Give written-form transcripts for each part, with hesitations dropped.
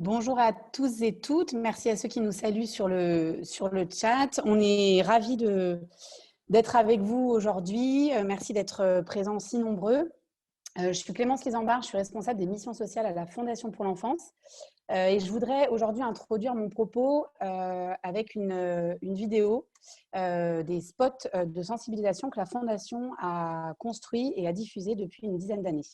Bonjour à tous et toutes. Merci à ceux qui nous saluent sur le chat. On est ravis d'être avec vous aujourd'hui. Merci d'être présents si nombreux. Je suis Clémence Lisambard, je suis responsable des missions sociales à la Fondation pour l'enfance. Et je voudrais aujourd'hui introduire mon propos avec une vidéo des spots de sensibilisation que la Fondation a construit et a diffusé depuis une dizaine d'années.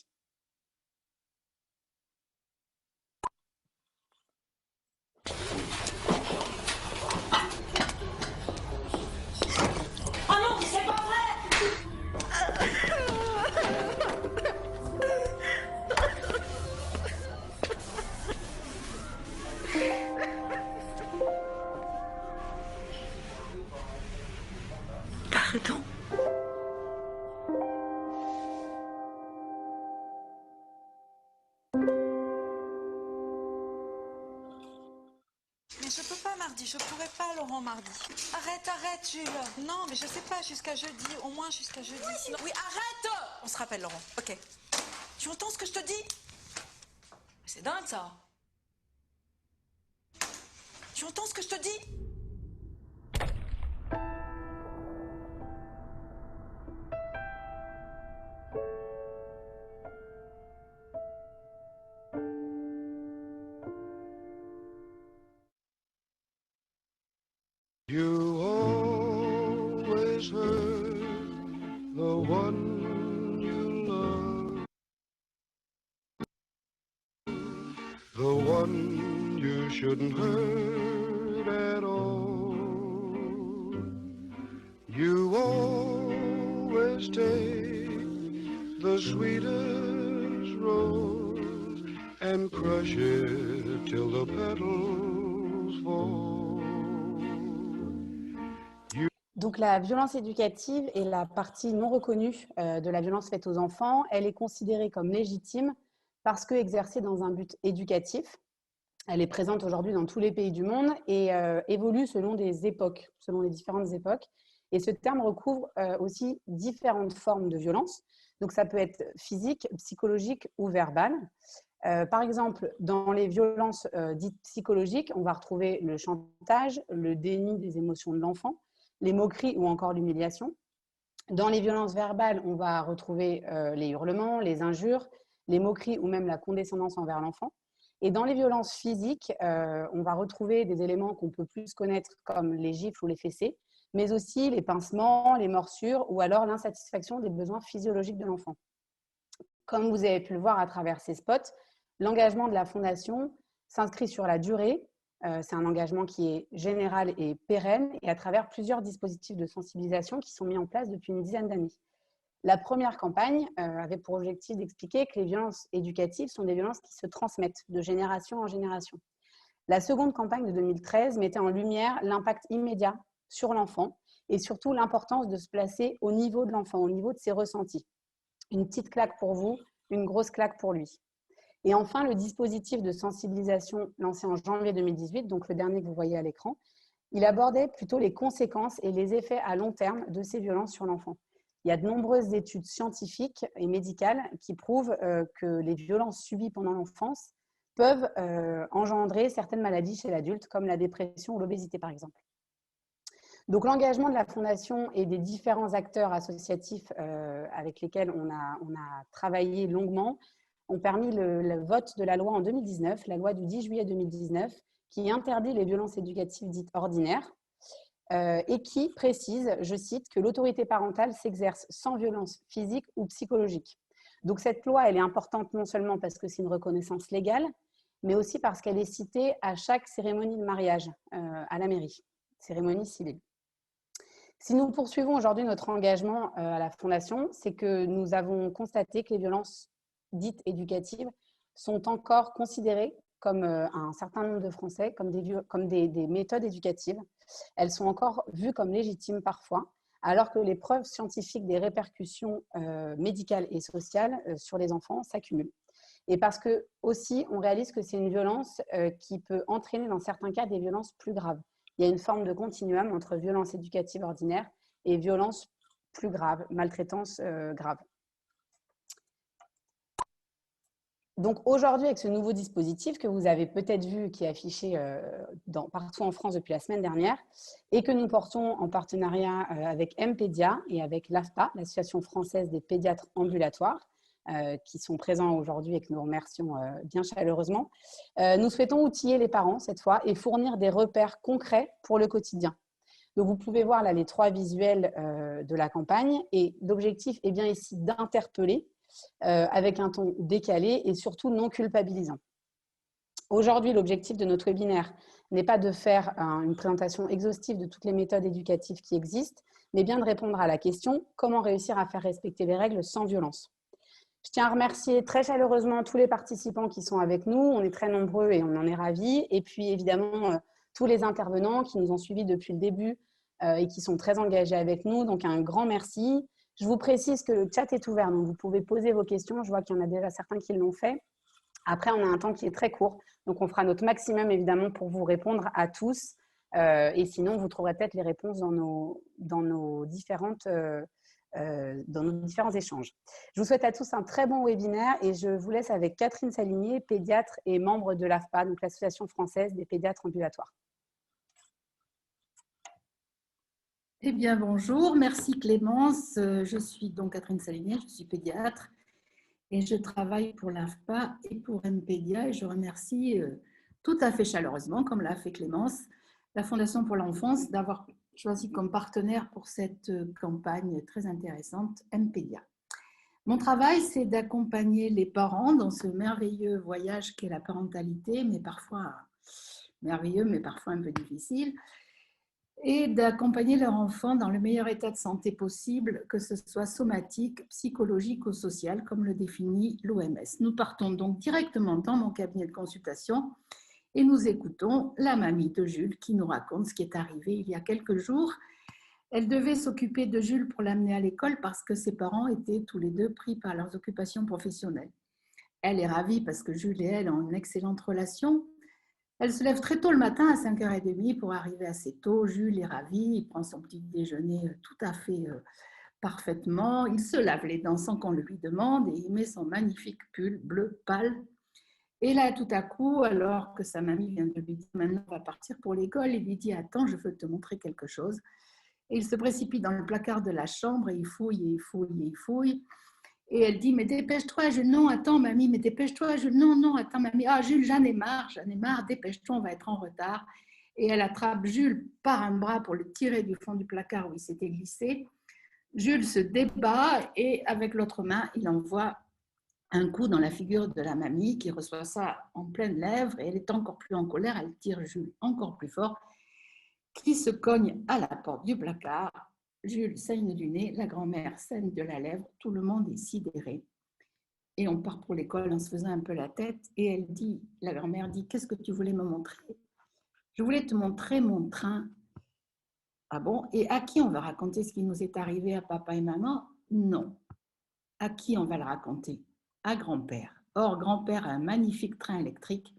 Pardon. Mais je peux pas mardi, je pourrais pas Laurent mardi. Arrête, Jules. Non, mais je sais pas, jusqu'à jeudi, au moins jusqu'à jeudi. Sinon... Oui, arrête. On se rappelle Laurent, ok. Tu entends ce que je te dis? C'est dingue ça. Tu entends ce que je te dis? You always hurt the one you love, the one you shouldn't hurt at all. You always take the sweetest rose and crush it till the petals fall. Donc, la violence éducative est la partie non reconnue de la violence faite aux enfants. Elle est considérée comme légitime parce qu'exercée dans un but éducatif. Elle est présente aujourd'hui dans tous les pays du monde et évolue selon des époques, selon les différentes époques. Et ce terme recouvre aussi différentes formes de violence. Donc, ça peut être physique, psychologique ou verbale. Par exemple, dans les violences dites psychologiques, on va retrouver le chantage, le déni des émotions de l'enfant, les moqueries ou encore l'humiliation. Dans les violences verbales, on va retrouver les hurlements, les injures, les moqueries ou même la condescendance envers l'enfant. Et dans les violences physiques, on va retrouver des éléments qu'on peut plus connaître comme les gifles ou les fessées, mais aussi les pincements, les morsures ou alors l'insatisfaction des besoins physiologiques de l'enfant. Comme vous avez pu le voir à travers ces spots, l'engagement de la Fondation s'inscrit sur la durée. C'est un engagement qui est général et pérenne et à travers plusieurs dispositifs de sensibilisation qui sont mis en place depuis une dizaine d'années. La première campagne avait pour objectif d'expliquer que les violences éducatives sont des violences qui se transmettent de génération en génération. La seconde campagne de 2013 mettait en lumière l'impact immédiat sur l'enfant et surtout l'importance de se placer au niveau de l'enfant, au niveau de ses ressentis. Une petite claque pour vous, une grosse claque pour lui. Et enfin, le dispositif de sensibilisation lancé en janvier 2018, donc le dernier que vous voyez à l'écran, il abordait plutôt les conséquences et les effets à long terme de ces violences sur l'enfant. Il y a de nombreuses études scientifiques et médicales qui prouvent que les violences subies pendant l'enfance peuvent engendrer certaines maladies chez l'adulte, comme la dépression ou l'obésité par exemple. Donc l'engagement de la Fondation et des différents acteurs associatifs avec lesquels on a travaillé longuement ont permis le vote de la loi en 2019, la loi du 10 juillet 2019, qui interdit les violences éducatives dites ordinaires et qui précise, je cite, que l'autorité parentale s'exerce sans violence physique ou psychologique. Donc cette loi, elle est importante non seulement parce que c'est une reconnaissance légale, mais aussi parce qu'elle est citée à chaque cérémonie de mariage à la mairie, cérémonie civile. Si nous poursuivons aujourd'hui notre engagement à la Fondation, c'est que nous avons constaté que les violences dites éducatives sont encore considérées comme un certain nombre de Français, comme des méthodes éducatives. Elles sont encore vues comme légitimes parfois, alors que les preuves scientifiques des répercussions médicales et sociales sur les enfants s'accumulent. Et parce que aussi, on réalise que c'est une violence qui peut entraîner dans certains cas des violences plus graves. Il y a une forme de continuum entre violence éducative ordinaire et violence plus grave, maltraitance grave. Donc aujourd'hui, avec ce nouveau dispositif que vous avez peut-être vu, qui est affiché partout en France depuis la semaine dernière, et que nous portons en partenariat avec M-Pédia et avec l'AFPA, l'Association française des pédiatres ambulatoires, qui sont présents aujourd'hui et que nous remercions bien chaleureusement, nous souhaitons outiller les parents cette fois et fournir des repères concrets pour le quotidien. Donc, vous pouvez voir là les 3 visuels de la campagne et l'objectif est bien ici d'interpeller avec un ton décalé et surtout non culpabilisant. Aujourd'hui, l'objectif de notre webinaire n'est pas de faire une présentation exhaustive de toutes les méthodes éducatives qui existent, mais bien de répondre à la question « Comment réussir à faire respecter les règles sans violence ?» Je tiens à remercier très chaleureusement tous les participants qui sont avec nous. On est très nombreux et on en est ravis. Et puis évidemment, tous les intervenants qui nous ont suivis depuis le début et qui sont très engagés avec nous. Donc un grand merci. Je vous précise que le chat est ouvert, donc vous pouvez poser vos questions. Je vois qu'il y en a déjà certains qui l'ont fait. Après, on a un temps qui est très court, donc on fera notre maximum évidemment pour vous répondre à tous. Et sinon, vous trouverez peut-être les réponses dans nos différents échanges. Je vous souhaite à tous un très bon webinaire et je vous laisse avec Catherine Saligné, pédiatre et membre de l'AFPA, donc l'Association française des pédiatres ambulatoires. Eh bien, bonjour, merci Clémence. Je suis donc Catherine Saligné, je suis pédiatre et je travaille pour l'AFPA et pour M-Pédia et je remercie tout à fait chaleureusement, comme l'a fait Clémence, la Fondation pour l'enfance d'avoir choisi comme partenaire pour cette campagne très intéressante M-Pédia. Mon travail, c'est d'accompagner les parents dans ce merveilleux voyage qu'est la parentalité, mais parfois merveilleux, mais parfois un peu difficile, et d'accompagner leur enfant dans le meilleur état de santé possible, que ce soit somatique, psychologique ou social, comme le définit l'OMS. Nous partons donc directement dans mon cabinet de consultation et nous écoutons la mamie de Jules qui nous raconte ce qui est arrivé il y a quelques jours. Elle devait s'occuper de Jules pour l'amener à l'école parce que ses parents étaient tous les deux pris par leurs occupations professionnelles. Elle est ravie parce que Jules et elle ont une excellente relation. Elle se lève très tôt le matin à 5h30 pour arriver assez tôt. Jules est ravi, il prend son petit déjeuner tout à fait parfaitement. Il se lave les dents sans qu'on le lui demande et il met son magnifique pull bleu pâle. Et là, tout à coup, alors que sa mamie vient de lui dire « Maintenant, on va partir pour l'école », il lui dit « Attends, je veux te montrer quelque chose ». Et il se précipite dans le placard de la chambre et il fouille et il fouille et il fouille. Et elle dit, mais dépêche-toi, Jules. Non, attends, mamie, mais dépêche-toi, Jules. Non, non, attends, mamie. Ah, Jules, j'en ai marre, dépêche-toi, on va être en retard. Et elle attrape Jules par un bras pour le tirer du fond du placard où il s'était glissé. Jules se débat et avec l'autre main, il envoie un coup dans la figure de la mamie qui reçoit ça en pleine lèvre et elle est encore plus en colère, elle tire Jules encore plus fort, qui se cogne à la porte du placard. Jules saigne du nez, la grand-mère saigne de la lèvre, tout le monde est sidéré. Et on part pour l'école en se faisant un peu la tête et elle dit, la grand-mère dit, qu'est-ce que tu voulais me montrer? Je voulais te montrer mon train. Ah bon? Et à qui on va raconter ce qui nous est arrivé à papa et maman? Non. À qui on va le raconter? À grand-père. Or, grand-père a un magnifique train électrique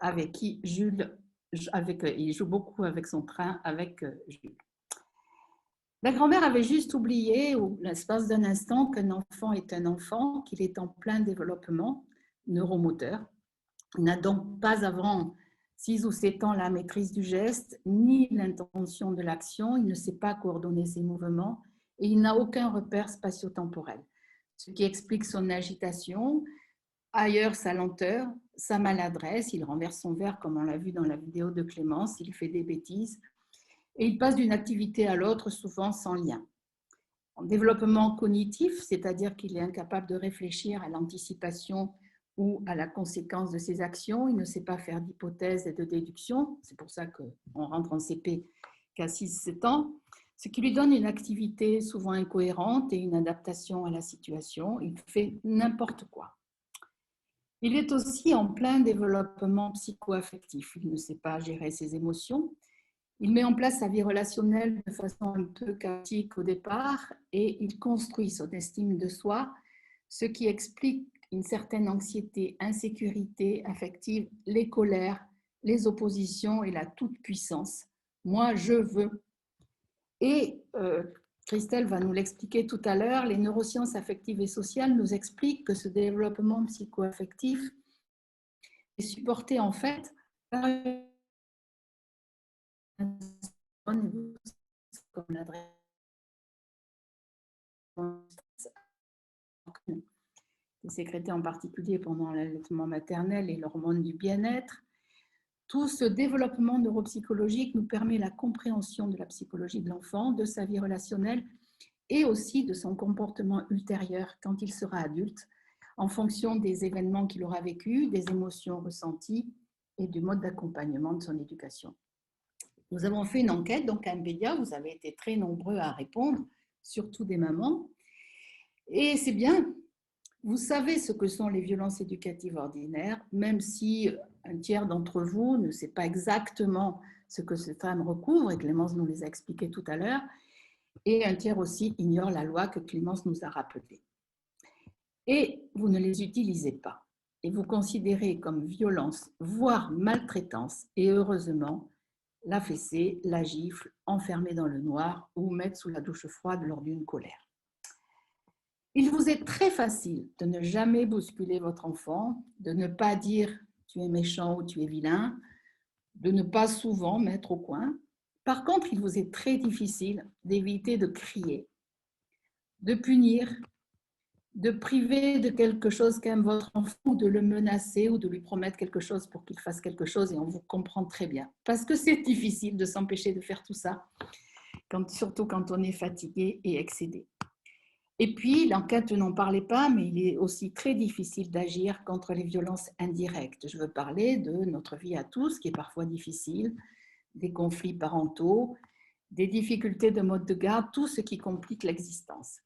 avec qui Jules, il joue beaucoup avec son train avec Jules. La grand-mère avait juste oublié, ou l'espace d'un instant, qu'un enfant est un enfant, qu'il est en plein développement neuromoteur. Il n'a donc pas avant 6 ou 7 ans la maîtrise du geste, ni l'intention de l'action, il ne sait pas coordonner ses mouvements et il n'a aucun repère spatio-temporel. Ce qui explique son agitation, ailleurs sa lenteur, sa maladresse, il renverse son verre comme on l'a vu dans la vidéo de Clémence, il fait des bêtises. Et il passe d'une activité à l'autre, souvent sans lien. En développement cognitif, c'est-à-dire qu'il est incapable de réfléchir à l'anticipation ou à la conséquence de ses actions, il ne sait pas faire d'hypothèses et de déduction, c'est pour ça qu'on rentre en CP qu'à 6-7 ans, ce qui lui donne une activité souvent incohérente et une adaptation à la situation, il fait n'importe quoi. Il est aussi en plein développement psycho-affectif, il ne sait pas gérer ses émotions. Il met en place sa vie relationnelle de façon un peu chaotique au départ et il construit son estime de soi, ce qui explique une certaine anxiété, insécurité affective, les colères, les oppositions et la toute-puissance. Moi, je veux. Et Christelle va nous l'expliquer tout à l'heure, les neurosciences affectives et sociales nous expliquent que ce développement psychoaffectif est supporté en fait par comme l'adresse sécrétée en particulier pendant l'allaitement maternel et l'hormone du bien-être. Tout ce développement neuropsychologique nous permet la compréhension de la psychologie de l'enfant, de sa vie relationnelle et aussi de son comportement ultérieur quand il sera adulte, en fonction des événements qu'il aura vécus, des émotions ressenties et du mode d'accompagnement de son éducation. Nous avons fait une enquête, donc à Mpédia, vous avez été très nombreux à répondre, surtout des mamans. Et c'est bien, vous savez ce que sont les violences éducatives ordinaires, même si un tiers d'entre vous ne sait pas exactement ce que ce terme recouvre, et Clémence nous les a expliqués tout à l'heure, et un tiers aussi ignore la loi que Clémence nous a rappelée. Et vous ne les utilisez pas, et vous considérez comme violence, voire maltraitance, et heureusement, la fessée, la gifle, enfermer dans le noir ou mettre sous la douche froide lors d'une colère. Il vous est très facile de ne jamais bousculer votre enfant, de ne pas dire « tu es méchant » ou « tu es vilain », de ne pas souvent mettre au coin. Par contre, il vous est très difficile d'éviter de crier, de punir, de priver de quelque chose qu'aime votre enfant, ou de le menacer ou de lui promettre quelque chose pour qu'il fasse quelque chose, et on vous comprend très bien. Parce que c'est difficile de s'empêcher de faire tout ça, surtout quand on est fatigué et excédé. Et puis, l'enquête n'en parlait pas, mais il est aussi très difficile d'agir contre les violences indirectes. Je veux parler de notre vie à tous, qui est parfois difficile, des conflits parentaux, des difficultés de mode de garde, tout ce qui complique l'existence.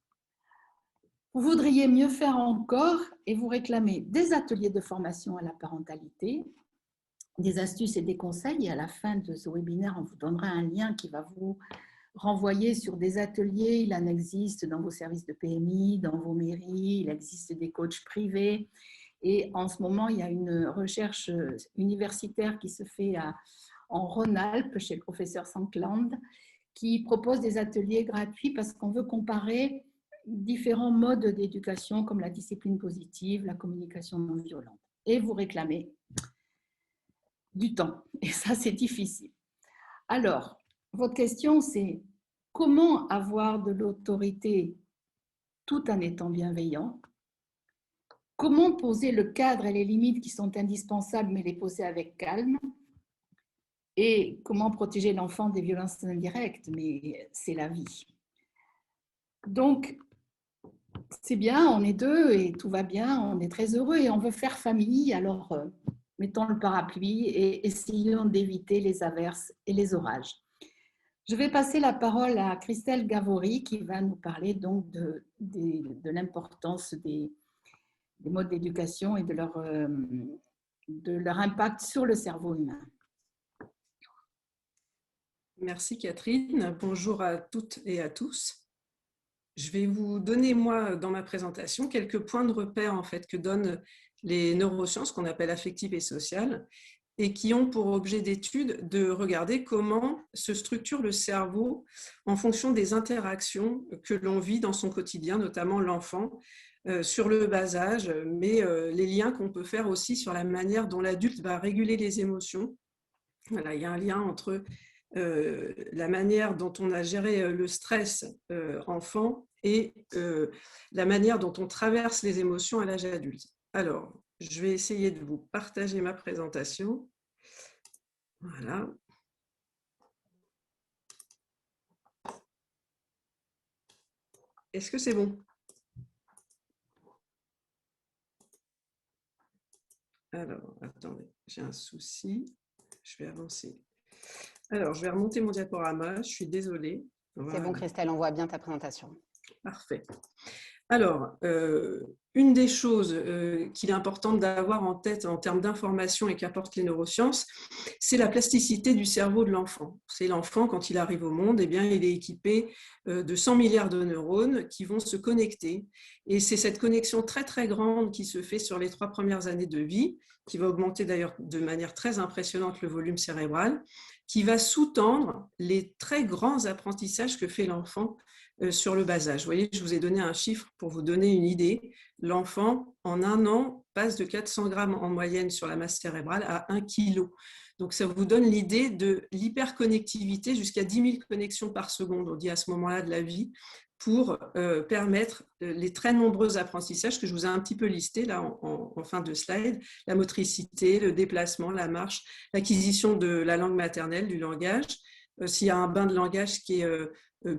Vous voudriez mieux faire encore et vous réclamez des ateliers de formation à la parentalité, des astuces et des conseils. Et à la fin de ce webinaire, on vous donnera un lien qui va vous renvoyer sur des ateliers. Il en existe dans vos services de PMI, dans vos mairies, il existe des coachs privés. Et en ce moment, il y a une recherche universitaire qui se fait en Rhône-Alpes, chez le professeur Sankland, qui propose des ateliers gratuits parce qu'on veut comparer différents modes d'éducation comme la discipline positive, la communication non violente. Et vous réclamez du temps. Et ça, c'est difficile. Alors, votre question, c'est comment avoir de l'autorité tout en étant bienveillant? Comment poser le cadre et les limites qui sont indispensables, mais les poser avec calme? Et comment protéger l'enfant des violences indirectes? Mais c'est la vie. Donc, c'est bien, on est deux et tout va bien, on est très heureux et on veut faire famille, alors mettons le parapluie et essayons d'éviter les averses et les orages. Je vais passer la parole à Christelle Gavory qui va nous parler donc de l'importance des modes d'éducation et de leur impact sur le cerveau humain. Merci Catherine. Bonjour à toutes et à tous. Je vais vous donner, moi, dans ma présentation, quelques points de repère en fait, que donnent les neurosciences qu'on appelle affectives et sociales et qui ont pour objet d'étude de regarder comment se structure le cerveau en fonction des interactions que l'on vit dans son quotidien, notamment l'enfant, sur le bas âge, mais les liens qu'on peut faire aussi sur la manière dont l'adulte va réguler les émotions. Voilà, il y a un lien entre la manière dont on a géré le stress enfant et la manière dont on traverse les émotions à l'âge adulte. Alors, je vais essayer de vous partager ma présentation. Voilà. Est-ce que c'est bon? Alors, attendez, j'ai un souci. Je vais avancer. Alors, je vais remonter mon diaporama. Je suis désolée. Voilà. C'est bon, Christelle, on voit bien ta présentation. Parfait. Alors, une des choses qu'il est important d'avoir en tête en termes d'information et qu'apportent les neurosciences, c'est la plasticité du cerveau de l'enfant. C'est l'enfant, quand il arrive au monde, eh bien, il est équipé de 100 milliards de neurones qui vont se connecter. Et c'est cette connexion très, très grande qui se fait sur les 3 premières années de vie qui va augmenter d'ailleurs de manière très impressionnante le volume cérébral, qui va sous-tendre les très grands apprentissages que fait l'enfant sur le bas âge. Vous voyez, je vous ai donné un chiffre pour vous donner une idée. L'enfant, en 1 an, passe de 400 grammes en moyenne sur la masse cérébrale à 1 kg. Donc, ça vous donne l'idée de l'hyperconnectivité jusqu'à 10 000 connexions par seconde, on dit à ce moment-là de la vie, pour permettre les très nombreux apprentissages que je vous ai un petit peu listés là en fin de slide, la motricité, le déplacement, la marche, l'acquisition de la langue maternelle, du langage. S'il y a un bain de langage qui est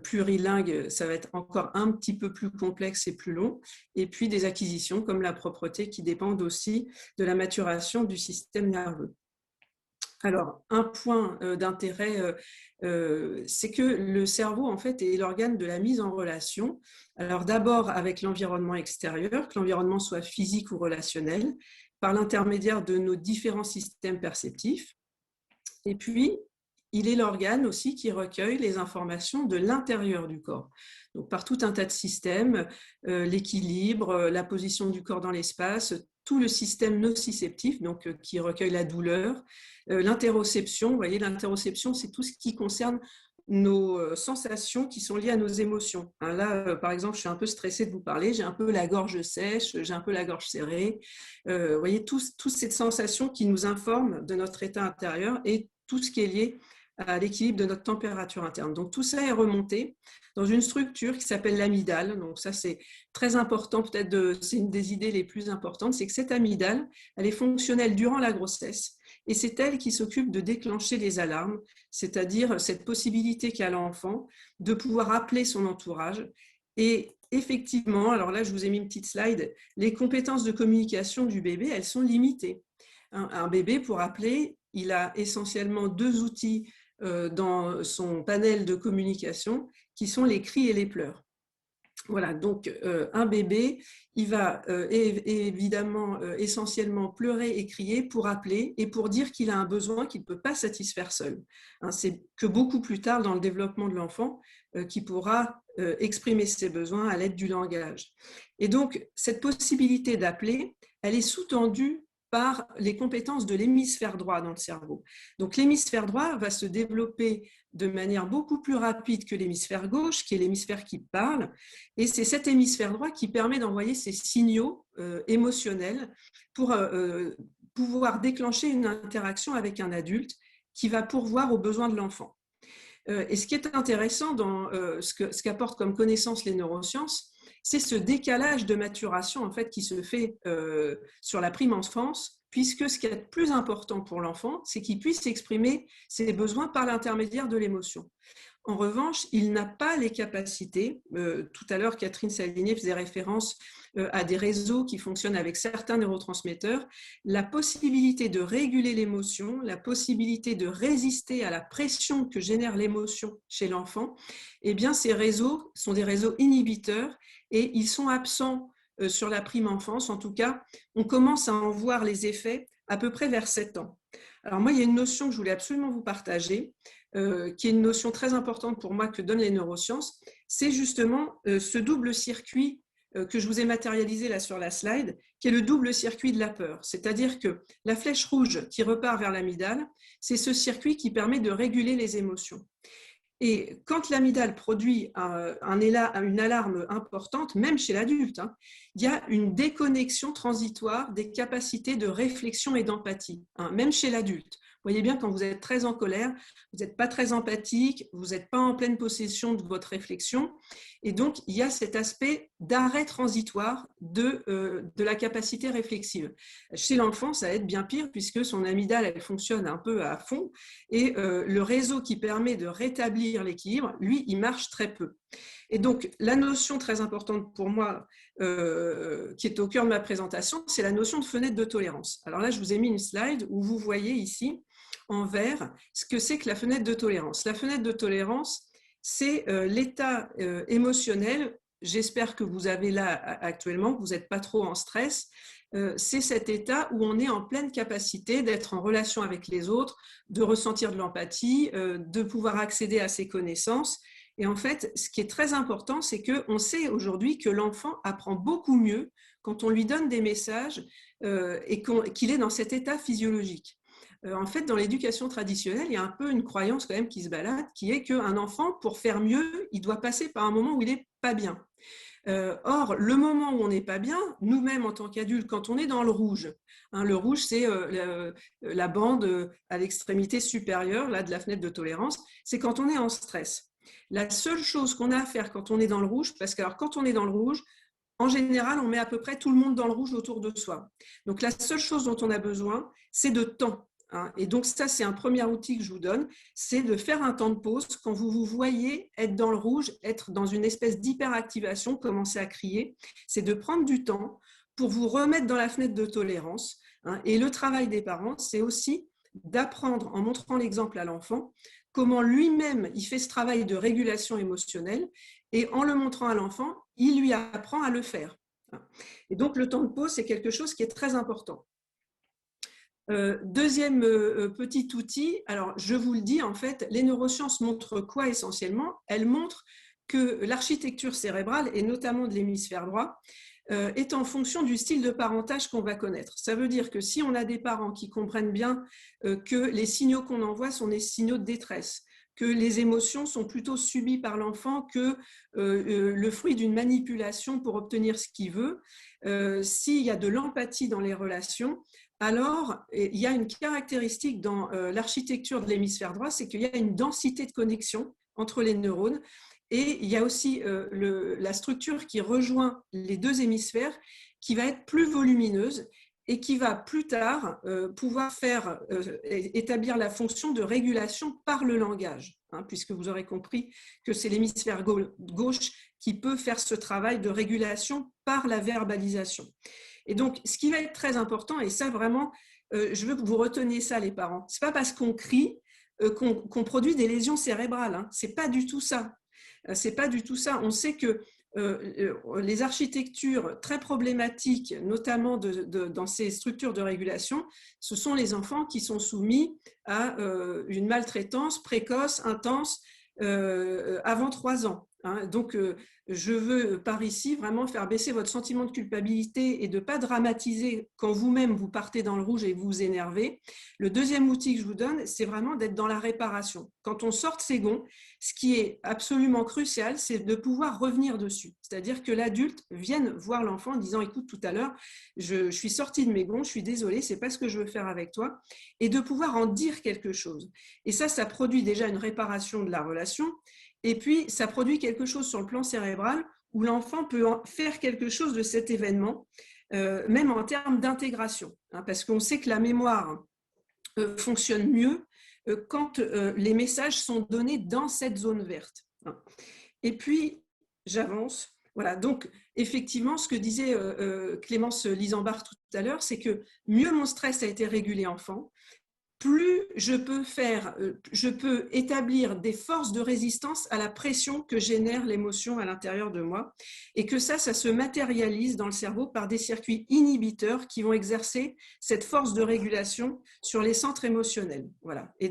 plurilingue, ça va être encore un petit peu plus complexe et plus long. Et puis des acquisitions comme la propreté qui dépendent aussi de la maturation du système nerveux. Alors, un point d'intérêt, c'est que le cerveau, en fait, est l'organe de la mise en relation. Alors, d'abord avec l'environnement extérieur, que l'environnement soit physique ou relationnel, par l'intermédiaire de nos différents systèmes perceptifs. Et puis, il est l'organe aussi qui recueille les informations de l'intérieur du corps. Donc, par tout un tas de systèmes, l'équilibre, la position du corps dans l'espace, tout le système nociceptif, donc qui recueille la douleur, l'interoception. Vous voyez, l'interoception, c'est tout ce qui concerne nos sensations qui sont liées à nos émotions. Là, par exemple, je suis un peu stressée de vous parler, j'ai un peu la gorge sèche, j'ai un peu la gorge serrée. Vous voyez, toutes ces sensations qui nous informent de notre état intérieur et tout ce qui est lié à l'équilibre de notre température interne. Donc, tout ça est remonté dans une structure qui s'appelle l'amygdale. Donc, ça, c'est très important, peut-être, c'est une des idées les plus importantes, c'est que cette amygdale, elle est fonctionnelle durant la grossesse et c'est elle qui s'occupe de déclencher les alarmes, c'est-à-dire cette possibilité qu'a l'enfant de pouvoir appeler son entourage. Et effectivement, alors là, je vous ai mis une petite slide, les compétences de communication du bébé, elles sont limitées. Un bébé, pour appeler, il a essentiellement 2 outils dans son panel de communication qui sont les cris et les pleurs. Voilà, donc un bébé, il va évidemment essentiellement pleurer et crier pour appeler et pour dire qu'il a un besoin qu'il ne peut pas satisfaire seul. C'est que beaucoup plus tard dans le développement de l'enfant qu'il pourra exprimer ses besoins à l'aide du langage. Et donc, cette possibilité d'appeler, elle est sous-tendue par les compétences de l'hémisphère droit dans le cerveau. Donc l'hémisphère droit va se développer de manière beaucoup plus rapide que l'hémisphère gauche, qui est l'hémisphère qui parle, et c'est cet hémisphère droit qui permet d'envoyer ces signaux émotionnels pour pouvoir déclencher une interaction avec un adulte qui va pourvoir aux besoins de l'enfant. Et ce qui est intéressant dans ce qu'apportent comme connaissance les neurosciences, c'est ce décalage de maturation en fait, qui se fait sur la prime enfance, puisque ce qui est le plus important pour l'enfant, c'est qu'il puisse exprimer ses besoins par l'intermédiaire de l'émotion. En revanche, il n'a pas les capacités, tout à l'heure Catherine Saligné faisait référence à des réseaux qui fonctionnent avec certains neurotransmetteurs, la possibilité de réguler l'émotion, la possibilité de résister à la pression que génère l'émotion chez l'enfant, eh bien ces réseaux sont des réseaux inhibiteurs et ils sont absents sur la prime enfance. En tout cas, on commence à en voir les effets à peu près vers 7 ans. Alors moi, il y a une notion que je voulais absolument vous partager, qui est une notion très importante pour moi que donnent les neurosciences, c'est justement ce double circuit que je vous ai matérialisé là sur la slide, qui est le double circuit de la peur. C'est-à-dire que la flèche rouge qui repart vers l'amygdale, c'est ce circuit qui permet de réguler les émotions. Et quand l'amygdale produit une alarme importante, même chez l'adulte, il y a une déconnexion transitoire des capacités de réflexion et d'empathie, même chez l'adulte. Vous voyez bien, quand vous êtes très en colère, vous n'êtes pas très empathique, vous n'êtes pas en pleine possession de votre réflexion. Et donc, il y a cet aspect d'arrêt transitoire de la capacité réflexive. Chez l'enfant, ça va être bien pire puisque son amygdale, elle fonctionne un peu à fond. Et le réseau qui permet de rétablir l'équilibre, lui, il marche très peu. Et donc, la notion très importante pour moi, qui est au cœur de ma présentation, c'est la notion de fenêtre de tolérance. Alors là, je vous ai mis une slide où vous voyez ici, en vert, ce que c'est que la fenêtre de tolérance. La fenêtre de tolérance, c'est l'état émotionnel, j'espère que vous avez là actuellement, que vous n'êtes pas trop en stress, c'est cet état où on est en pleine capacité d'être en relation avec les autres, de ressentir de l'empathie, de pouvoir accéder à ses connaissances. Et en fait, ce qui est très important, c'est qu'on sait aujourd'hui que l'enfant apprend beaucoup mieux quand on lui donne des messages et qu'il est dans cet état physiologique. En fait, dans l'éducation traditionnelle, il y a un peu une croyance quand même qui se balade, qui est qu'un enfant, pour faire mieux, il doit passer par un moment où il n'est pas bien. Or, le moment où on n'est pas bien, nous-mêmes en tant qu'adultes, quand on est dans le rouge, hein, le rouge c'est la bande à l'extrémité supérieure là, de la fenêtre de tolérance, c'est quand on est en stress. La seule chose qu'on a à faire quand on est dans le rouge, parce que alors, quand on est dans le rouge, en général, on met à peu près tout le monde dans le rouge autour de soi. Donc, la seule chose dont on a besoin, c'est de temps. Et donc, ça, c'est un premier outil que je vous donne, c'est de faire un temps de pause quand vous vous voyez être dans le rouge, être dans une espèce d'hyperactivation, commencer à crier. C'est de prendre du temps pour vous remettre dans la fenêtre de tolérance. Et le travail des parents, c'est aussi d'apprendre, en montrant l'exemple à l'enfant, comment lui-même, il fait ce travail de régulation émotionnelle et en le montrant à l'enfant, il lui apprend à le faire. Et donc, le temps de pause, c'est quelque chose qui est très important. Deuxième petit outil, alors je vous le dis, en fait, les neurosciences montrent quoi essentiellement? Elles montrent que l'architecture cérébrale, et notamment de l'hémisphère droit, est en fonction du style de parentage qu'on va connaître. Ça veut dire que si on a des parents qui comprennent bien que les signaux qu'on envoie sont des signaux de détresse, que les émotions sont plutôt subies par l'enfant que le fruit d'une manipulation pour obtenir ce qu'il veut, s'il y a de l'empathie dans les relations, alors il y a une caractéristique dans l'architecture de l'hémisphère droit, c'est qu'il y a une densité de connexion entre les neurones et il y a aussi la structure qui rejoint les deux hémisphères qui va être plus volumineuse et qui va plus tard pouvoir établir la fonction de régulation par le langage, puisque vous aurez compris que c'est l'hémisphère gauche qui peut faire ce travail de régulation par la verbalisation. Et donc, ce qui va être très important, et ça vraiment, je veux que vous reteniez ça les parents, ce n'est pas parce qu'on crie qu'on produit des lésions cérébrales, ce n'est pas du tout ça. C'est pas du tout ça. On sait que les architectures très problématiques, notamment dans ces structures de régulation, ce sont les enfants qui sont soumis à une maltraitance précoce, intense, avant 3 ans. Donc, je veux par ici vraiment faire baisser votre sentiment de culpabilité et de ne pas dramatiser quand vous-même vous partez dans le rouge et vous vous énervez. Le deuxième outil que je vous donne, c'est vraiment d'être dans la réparation. Quand on sort de ses gonds, ce qui est absolument crucial, c'est de pouvoir revenir dessus. C'est-à-dire que l'adulte vienne voir l'enfant en disant « Écoute, tout à l'heure, je suis sortie de mes gonds, je suis désolée, ce n'est pas ce que je veux faire avec toi » et de pouvoir en dire quelque chose. Et ça produit déjà une réparation de la relation. Et puis, ça produit quelque chose sur le plan cérébral où l'enfant peut faire quelque chose de cet événement, même en termes d'intégration. Parce qu'on sait que la mémoire fonctionne mieux quand les messages sont donnés dans cette zone verte. Et puis, j'avance. Voilà, donc effectivement, ce que disait Clémence Lisambard tout à l'heure, c'est que mieux mon stress a été régulé enfant, plus je peux établir des forces de résistance à la pression que génère l'émotion à l'intérieur de moi et que ça se matérialise dans le cerveau par des circuits inhibiteurs qui vont exercer cette force de régulation sur les centres émotionnels. Voilà. Et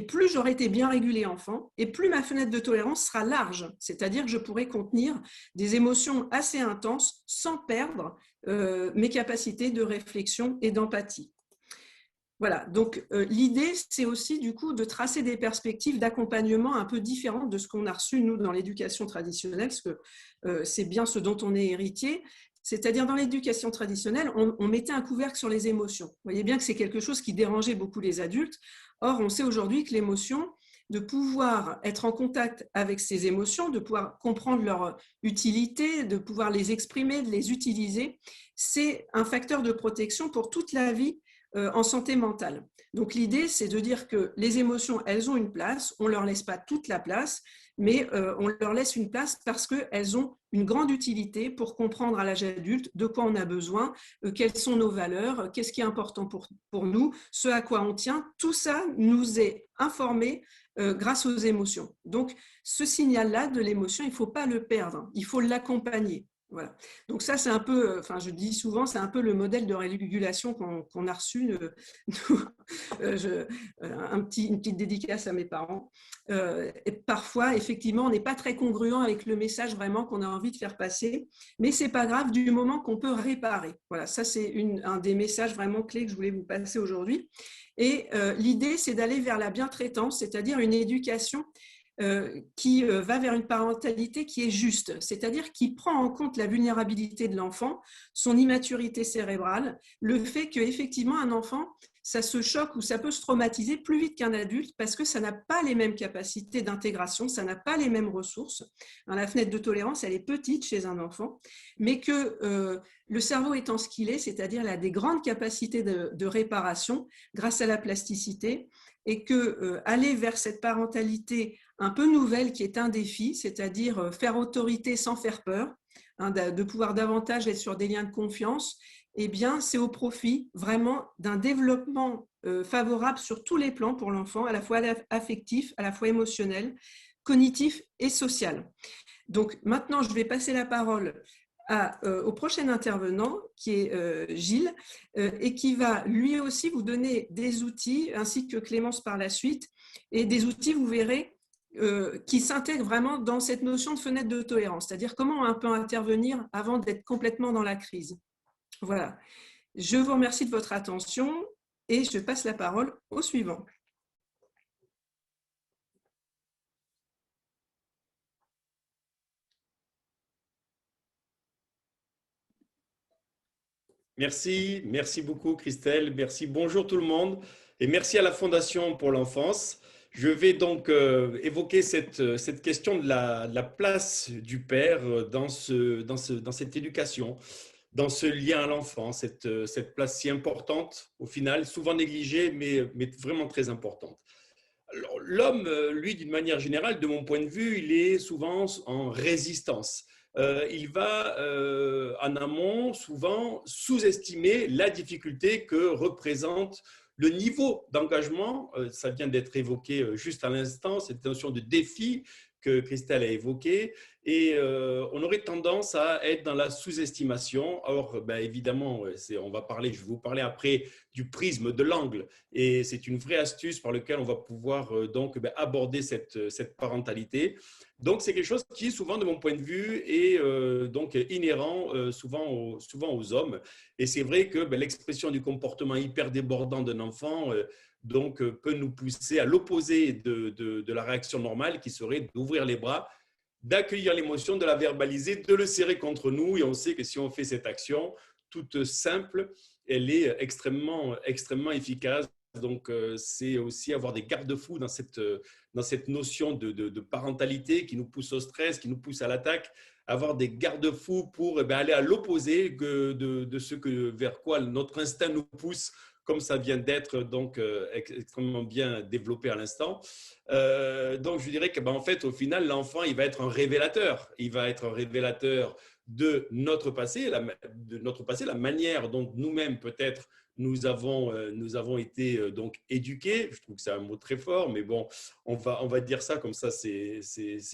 plus j'aurai été bien régulé enfant, et plus ma fenêtre de tolérance sera large, c'est-à-dire que je pourrai contenir des émotions assez intenses sans perdre mes capacités de réflexion et d'empathie. Voilà, donc l'idée, c'est aussi du coup de tracer des perspectives d'accompagnement un peu différentes de ce qu'on a reçu, nous, dans l'éducation traditionnelle, parce que c'est bien ce dont on est héritier. C'est-à-dire, dans l'éducation traditionnelle, on mettait un couvercle sur les émotions. Vous voyez bien que c'est quelque chose qui dérangeait beaucoup les adultes. Or, on sait aujourd'hui que l'émotion, de pouvoir être en contact avec ces émotions, de pouvoir comprendre leur utilité, de pouvoir les exprimer, de les utiliser, c'est un facteur de protection pour toute la vie en santé mentale. Donc l'idée, c'est de dire que les émotions, elles ont une place, on ne leur laisse pas toute la place, mais on leur laisse une place parce qu'elles ont une grande utilité pour comprendre à l'âge adulte de quoi on a besoin, quelles sont nos valeurs, qu'est-ce qui est important pour nous, ce à quoi on tient. Tout ça nous est informé grâce aux émotions. Donc ce signal-là de l'émotion, il ne faut pas le perdre, il faut l'accompagner. Voilà. Donc ça, c'est un peu, enfin je dis souvent, c'est un peu le modèle de régulation qu'on a reçu. Une petite dédicace à mes parents. Et parfois, effectivement, on n'est pas très congruent avec le message vraiment qu'on a envie de faire passer, mais c'est pas grave du moment qu'on peut réparer. Voilà, ça c'est un des messages vraiment clés que je voulais vous passer aujourd'hui. Et l'idée, c'est d'aller vers la bientraitance, c'est-à-dire une éducation qui va vers une parentalité qui est juste, c'est-à-dire qui prend en compte la vulnérabilité de l'enfant, son immaturité cérébrale, le fait qu'effectivement un enfant, ça se choque ou ça peut se traumatiser plus vite qu'un adulte parce que ça n'a pas les mêmes capacités d'intégration, ça n'a pas les mêmes ressources. La fenêtre de tolérance, elle est petite chez un enfant, mais que le cerveau étant ce qu'il est, c'est-à-dire il a des grandes capacités de réparation grâce à la plasticité, et que aller vers cette parentalité un peu nouvelle qui est un défi, c'est-à-dire faire autorité sans faire peur, de pouvoir davantage être sur des liens de confiance, eh bien, c'est au profit vraiment d'un développement favorable sur tous les plans pour l'enfant, à la fois affectif, à la fois émotionnel, cognitif et social. Donc maintenant, je vais passer la parole au prochain intervenant, qui est Gilles, et qui va lui aussi vous donner des outils, ainsi que Clémence par la suite, et des outils, vous verrez, qui s'intègrent vraiment dans cette notion de fenêtre de tolérance, c'est-à-dire comment on peut intervenir avant d'être complètement dans la crise. Voilà. Je vous remercie de votre attention et je passe la parole au suivant. Merci beaucoup Christelle, merci, bonjour tout le monde et merci à la Fondation pour l'enfance. Je vais donc évoquer cette question de la place du père dans cette éducation, dans ce lien à l'enfant, cette place si importante au final, souvent négligée mais vraiment très importante. Alors, l'homme, lui, d'une manière générale, de mon point de vue, il est souvent en résistance. Il va en amont souvent sous-estimer la difficulté que représente le niveau d'engagement. Ça vient d'être évoqué juste à l'instant, cette notion de défi que Christelle a évoqué, et on aurait tendance à être dans la sous-estimation. Or, ben, évidemment, je vais vous parler après du prisme de l'angle, et c'est une vraie astuce par laquelle on va pouvoir donc aborder cette parentalité. Donc, c'est quelque chose qui, souvent, de mon point de vue, est donc inhérent souvent aux hommes. Et c'est vrai que l'expression du comportement hyper débordant d'un enfant donc, peut nous pousser à l'opposé de la réaction normale qui serait d'ouvrir les bras, d'accueillir l'émotion, de la verbaliser, de le serrer contre nous. Et on sait que si on fait cette action toute simple, elle est extrêmement efficace. Donc, c'est aussi avoir des garde-fous dans cette notion de parentalité qui nous pousse au stress, qui nous pousse à l'attaque, avoir des garde-fous pour aller à l'opposé de ce vers quoi notre instinct nous pousse, comme ça vient d'être donc extrêmement bien développé à l'instant. Donc, je dirais que en fait, au final, l'enfant, il va être un révélateur. Il va être un révélateur de notre passé, la manière dont nous-mêmes, peut-être, nous avons été donc éduqués. Je trouve que c'est un mot très fort, mais bon, on va dire ça comme ça, c'est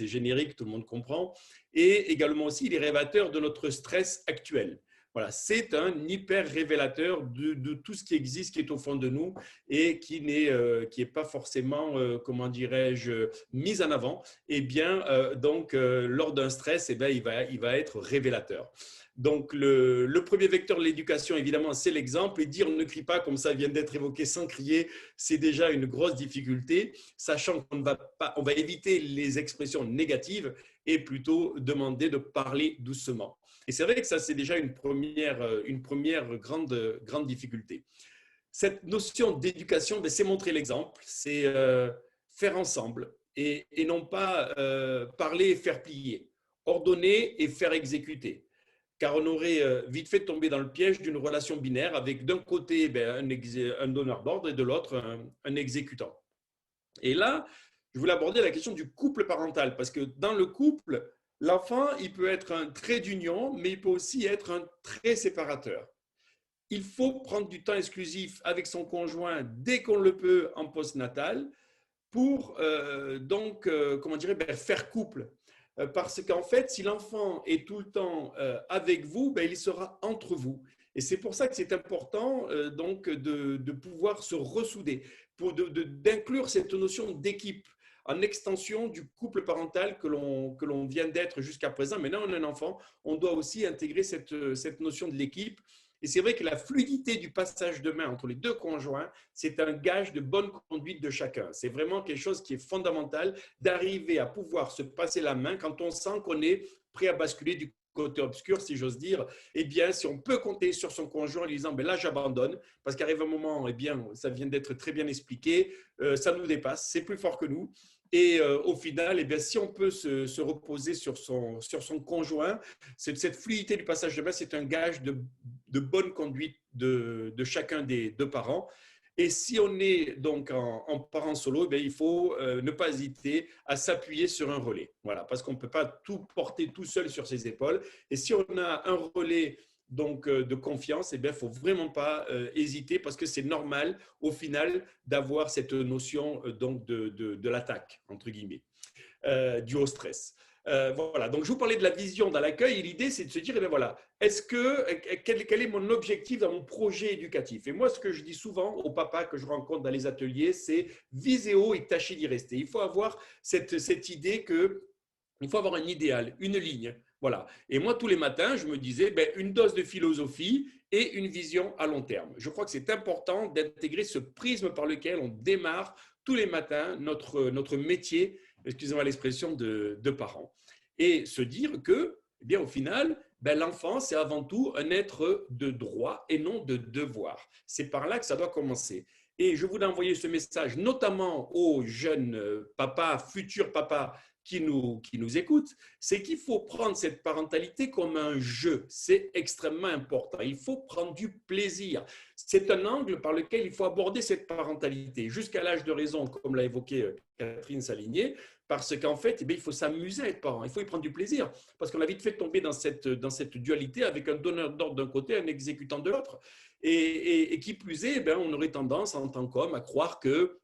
générique, tout le monde comprend. Et également aussi, il est révélateur de notre stress actuel. Voilà, c'est un hyper révélateur de tout ce qui existe, qui est au fond de nous et qui est pas forcément, comment dirais-je, mis en avant. Eh bien, donc, lors d'un stress, il va être révélateur. Donc, le premier vecteur de l'éducation, évidemment, c'est l'exemple. Et dire ne crie pas, comme ça vient d'être évoqué, sans crier, c'est déjà une grosse difficulté, sachant qu'on va éviter les expressions négatives et plutôt demander de parler doucement. Et c'est vrai que ça, c'est déjà une première grande difficulté. Cette notion d'éducation, c'est montrer l'exemple, c'est faire ensemble et non pas parler et faire plier, ordonner et faire exécuter. Car on aurait vite fait tomber dans le piège d'une relation binaire avec d'un côté un donneur d'ordre et de l'autre un exécutant. Et là, je voulais aborder la question du couple parental, parce que dans le couple, l'enfant, il peut être un trait d'union, mais il peut aussi être un trait séparateur. Il faut prendre du temps exclusif avec son conjoint dès qu'on le peut en postnatal pour faire couple. parce qu'en fait, si l'enfant est tout le temps avec vous, ben, il sera entre vous. Et c'est pour ça que c'est important donc de pouvoir se ressouder, d'inclure cette notion d'équipe en extension du couple parental que l'on vient d'être jusqu'à présent. Maintenant, on a un enfant, on doit aussi intégrer cette notion de l'équipe. Et c'est vrai que la fluidité du passage de main entre les deux conjoints, c'est un gage de bonne conduite de chacun. C'est vraiment quelque chose qui est fondamental d'arriver à pouvoir se passer la main quand on sent qu'on est prêt à basculer du côté obscur, si j'ose dire. Eh bien, si on peut compter sur son conjoint en disant, ben là, j'abandonne, parce qu'arrive un moment, eh bien, ça vient d'être très bien expliqué, ça nous dépasse, c'est plus fort que nous. Et au final, eh bien, si on peut se reposer sur son conjoint, cette fluidité du passage de main, c'est un gage de bonne conduite de chacun des deux parents. Et si on est donc en parent solo, eh bien, il faut ne pas hésiter à s'appuyer sur un relais. Voilà, parce qu'on ne peut pas tout porter tout seul sur ses épaules. Et si on a un relais donc, de confiance, eh bien, il ne faut vraiment pas hésiter parce que c'est normal au final d'avoir cette notion donc de l'attaque, entre guillemets, due au stress. Voilà, donc je vous parlais de la vision dans l'accueil et l'idée c'est de se dire, eh bien voilà, quel est mon objectif dans mon projet éducatif? Et moi, ce que je dis souvent aux papas que je rencontre dans les ateliers, c'est visez haut et tâchez d'y rester. Il faut avoir cette idée qu'il faut avoir un idéal, une ligne. Voilà. Et moi, tous les matins, je me disais, ben, une dose de philosophie et une vision à long terme. Je crois que c'est important d'intégrer ce prisme par lequel on démarre tous les matins notre métier, excusez-moi l'expression, de parents. Et se dire que, eh bien, au final, ben, l'enfant, c'est avant tout un être de droit et non de devoir. C'est par là que ça doit commencer. Et je voulais envoyer ce message notamment aux jeunes papas, futurs papas qui nous écoutent, c'est qu'il faut prendre cette parentalité comme un jeu. C'est extrêmement important. Il faut prendre du plaisir. C'est un angle par lequel il faut aborder cette parentalité jusqu'à l'âge de raison, comme l'a évoqué Catherine Saligné, parce qu'en fait, eh bien, il faut s'amuser à être parent. Il faut y prendre du plaisir, parce qu'on a vite fait tomber dans cette dualité avec un donneur d'ordre d'un côté, un exécutant de l'autre. Et qui plus est, eh bien, on aurait tendance en tant qu'homme à croire que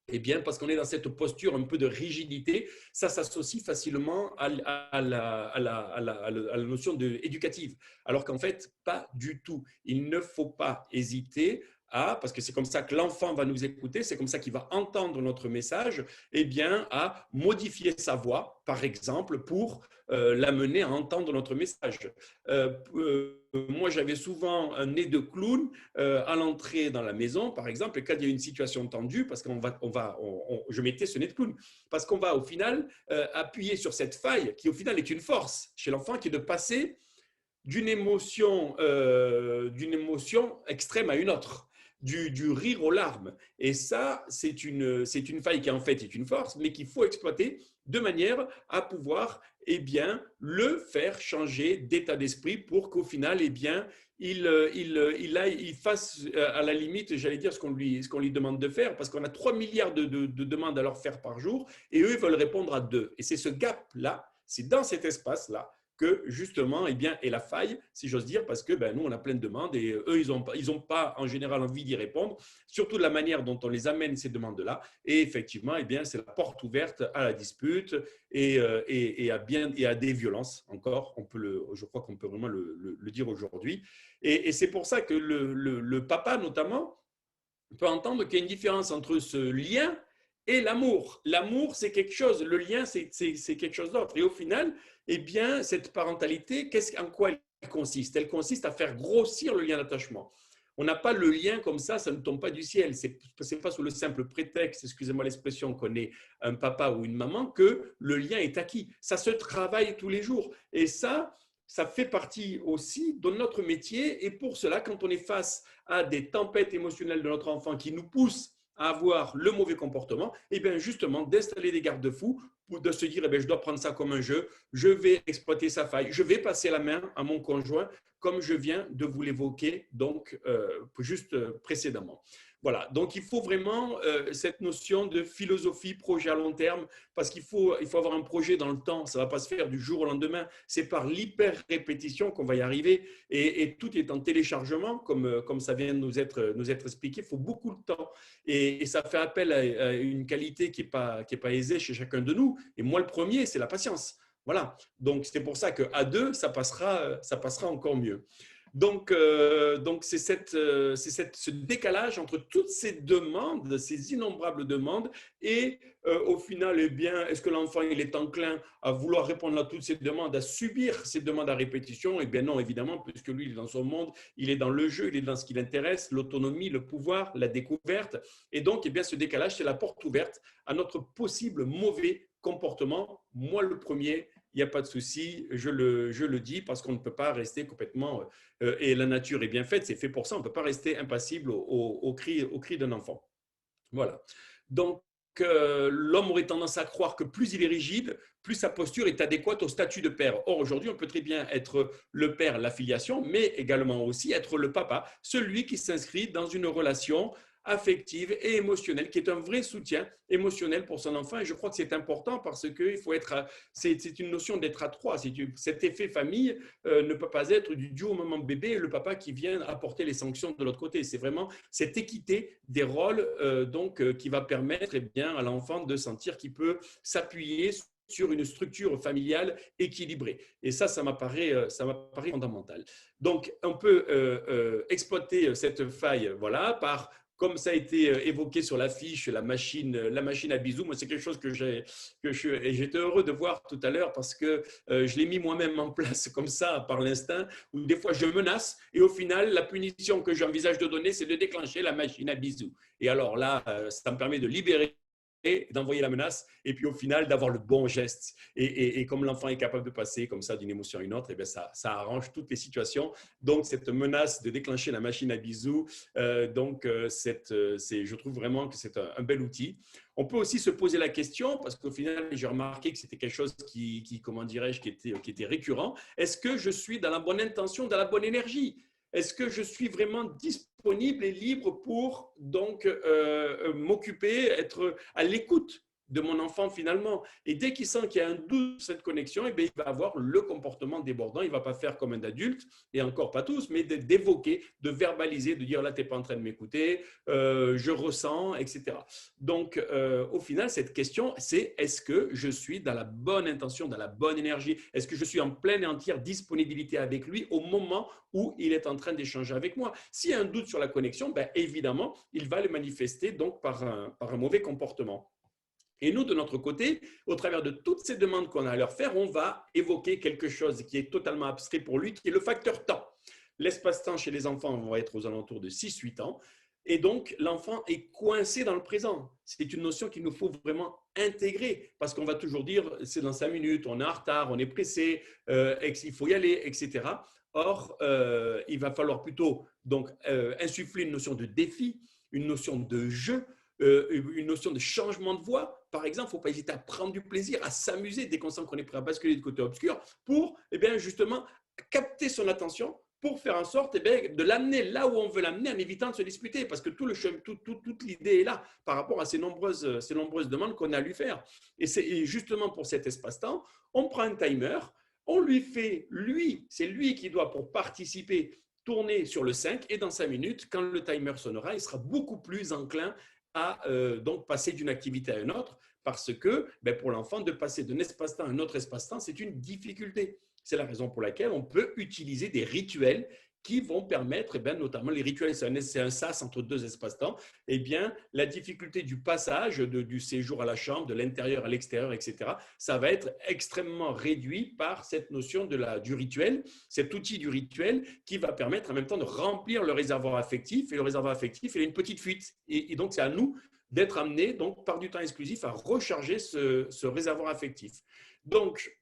eh bien, parce qu'on est dans cette posture un peu de rigidité, ça s'associe facilement à la notion éducative. Alors qu'en fait, pas du tout. Il ne faut pas hésiter parce que c'est comme ça que l'enfant va nous écouter, c'est comme ça qu'il va entendre notre message, eh bien, à modifier sa voix, par exemple, pour l'amener à entendre notre message. Moi, j'avais souvent un nez de clown à l'entrée dans la maison, par exemple, et quand il y a une situation tendue, parce je mettais ce nez de clown, parce qu'on va au final appuyer sur cette faille qui au final est une force chez l'enfant, qui est de passer d'une émotion extrême à une autre. Du rire aux larmes. Et ça, c'est une faille qui en fait est une force, mais qu'il faut exploiter de manière à pouvoir eh bien, le faire changer d'état d'esprit pour qu'au final, eh bien, il fasse à la limite, j'allais dire, ce qu'on lui demande de faire, parce qu'on a 3 milliards de demandes à leur faire par jour, et eux, ils veulent répondre à 2. Et c'est ce gap-là, c'est dans cet espace-là, que justement, eh bien, est la faille, si j'ose dire, parce que ben, nous, on a plein de demandes et eux, ils n'ont pas en général envie d'y répondre, surtout de la manière dont on les amène, ces demandes-là. Et effectivement, eh bien, c'est la porte ouverte à la dispute et à des violences encore. Je crois qu'on peut vraiment le dire aujourd'hui. Et c'est pour ça que le papa, notamment, peut entendre qu'il y a une différence entre ce lien et l'amour. L'amour, c'est quelque chose, le lien, c'est quelque chose d'autre. Et au final, eh bien, cette parentalité, en quoi elle consiste? Elle consiste à faire grossir le lien d'attachement. On n'a pas le lien comme ça ne tombe pas du ciel. Ce n'est pas sous le simple prétexte, excusez-moi l'expression, qu'on est un papa ou une maman, que le lien est acquis. Ça se travaille tous les jours. Et ça fait partie aussi de notre métier. Et pour cela, quand on est face à des tempêtes émotionnelles de notre enfant qui nous poussent à avoir le mauvais comportement, et bien justement d'installer des garde-fous pour de se dire eh bien, je dois prendre ça comme un jeu, je vais exploiter sa faille, je vais passer la main à mon conjoint comme je viens de vous l'évoquer donc juste précédemment. Voilà, donc il faut vraiment cette notion de philosophie, projet à long terme, parce qu'il faut avoir un projet dans le temps, ça ne va pas se faire du jour au lendemain, c'est par l'hyper-répétition qu'on va y arriver, et tout est en téléchargement, comme ça vient de nous être expliqué, il faut beaucoup de temps, et ça fait appel à une qualité qui n'est pas aisée chez chacun de nous, et moi le premier, c'est la patience. Voilà. Donc, c'est pour ça qu'à deux, ça passera encore mieux. Donc c'est ce décalage entre toutes ces demandes, ces innombrables demandes, et au final, eh bien, est-ce que l'enfant il est enclin à vouloir répondre à toutes ces demandes, à subir ces demandes à répétition? Eh bien non, évidemment, puisque lui, il est dans son monde, il est dans le jeu, il est dans ce qui l'intéresse, l'autonomie, le pouvoir, la découverte. Et donc, eh bien, ce décalage, c'est la porte ouverte à notre possible mauvais comportement. Moi, le premier, il n'y a pas de souci, je le dis, parce qu'on ne peut pas rester complètement, et la nature est bien faite, c'est fait pour ça, on ne peut pas rester impassible au cri d'un enfant. Voilà. Donc, l'homme aurait tendance à croire que plus il est rigide, plus sa posture est adéquate au statut de père. Or, aujourd'hui, on peut très bien être le père, la filiation, mais également aussi être le papa, celui qui s'inscrit dans une relation affective et émotionnelle, qui est un vrai soutien émotionnel pour son enfant. Et je crois que c'est important parce que c'est une notion d'être à trois. Cet effet famille ne peut pas être du duo maman bébé et le papa qui vient apporter les sanctions de l'autre côté. C'est vraiment cette équité des rôles qui va permettre à l'enfant de sentir qu'il peut s'appuyer sur une structure familiale équilibrée. Et ça m'apparaît fondamental. Donc, on peut exploiter cette faille par comme ça a été évoqué sur l'affiche, la machine à bisous. Moi, c'est quelque chose et j'étais heureux de voir tout à l'heure parce que je l'ai mis moi-même en place comme ça, par l'instinct, où des fois je menace et au final, la punition que j'envisage de donner, c'est de déclencher la machine à bisous. Et alors là, ça me permet de libérer et d'envoyer la menace, et puis au final d'avoir le bon geste. Et comme l'enfant est capable de passer comme ça d'une émotion à une autre, et bien ça arrange toutes les situations. Donc cette menace de déclencher la machine à bisous, je trouve vraiment que c'est un bel outil. On peut aussi se poser la question, parce qu'au final, j'ai remarqué que c'était quelque chose qui était récurrent. Est-ce que je suis dans la bonne intention, dans la bonne énergie? Est-ce que je suis vraiment disponible et libre pour m'occuper, être à l'écoute de mon enfant finalement? Et dès qu'il sent qu'il y a un doute sur cette connexion, il va avoir le comportement débordant. Il ne va pas faire comme un adulte, et encore pas tous, mais d'évoquer, de verbaliser, de dire là, tu n'es pas en train de m'écouter, je ressens, etc. Donc, au final, cette question, c'est est-ce que je suis dans la bonne intention, dans la bonne énergie? Est-ce que je suis en pleine et entière disponibilité avec lui au moment où il est en train d'échanger avec moi? S'il y a un doute sur la connexion, évidemment, il va le manifester donc par un mauvais comportement. Et nous, de notre côté, au travers de toutes ces demandes qu'on a à leur faire, on va évoquer quelque chose qui est totalement abstrait pour lui, qui est le facteur temps. L'espace-temps chez les enfants va être aux alentours de 6-8 ans. Et donc, l'enfant est coincé dans le présent. C'est une notion qu'il nous faut vraiment intégrer parce qu'on va toujours dire c'est dans 5 minutes, on est en retard, on est pressé, il faut y aller, etc. Or, il va falloir plutôt insuffler une notion de défi, une notion de jeu, une notion de changement de voie. Par exemple, il ne faut pas hésiter à prendre du plaisir, à s'amuser dès qu'on sent qu'on est prêt à basculer du côté obscur pour justement capter son attention pour faire en sorte de l'amener là où on veut l'amener en évitant de se disputer parce que toute l'idée est là par rapport à ces nombreuses demandes qu'on a à lui faire. Et justement pour cet espace-temps, on prend un timer, on lui fait, c'est lui qui doit pour participer tourner sur le 5 et dans 5 minutes, quand le timer sonnera, il sera beaucoup plus enclin à passer d'une activité à une autre parce que pour l'enfant, de passer d'un espace-temps à un autre espace-temps, c'est une difficulté. C'est la raison pour laquelle on peut utiliser des rituels qui vont permettre, notamment les rituels, c'est un sas entre deux espaces-temps, la difficulté du passage du séjour à la chambre, de l'intérieur à l'extérieur, etc., ça va être extrêmement réduit par cette notion du rituel, cet outil du rituel qui va permettre en même temps de remplir le réservoir affectif. Et le réservoir affectif, il a une petite fuite. Et donc, c'est à nous d'être amenés, donc, par du temps exclusif, à recharger ce réservoir affectif. Donc,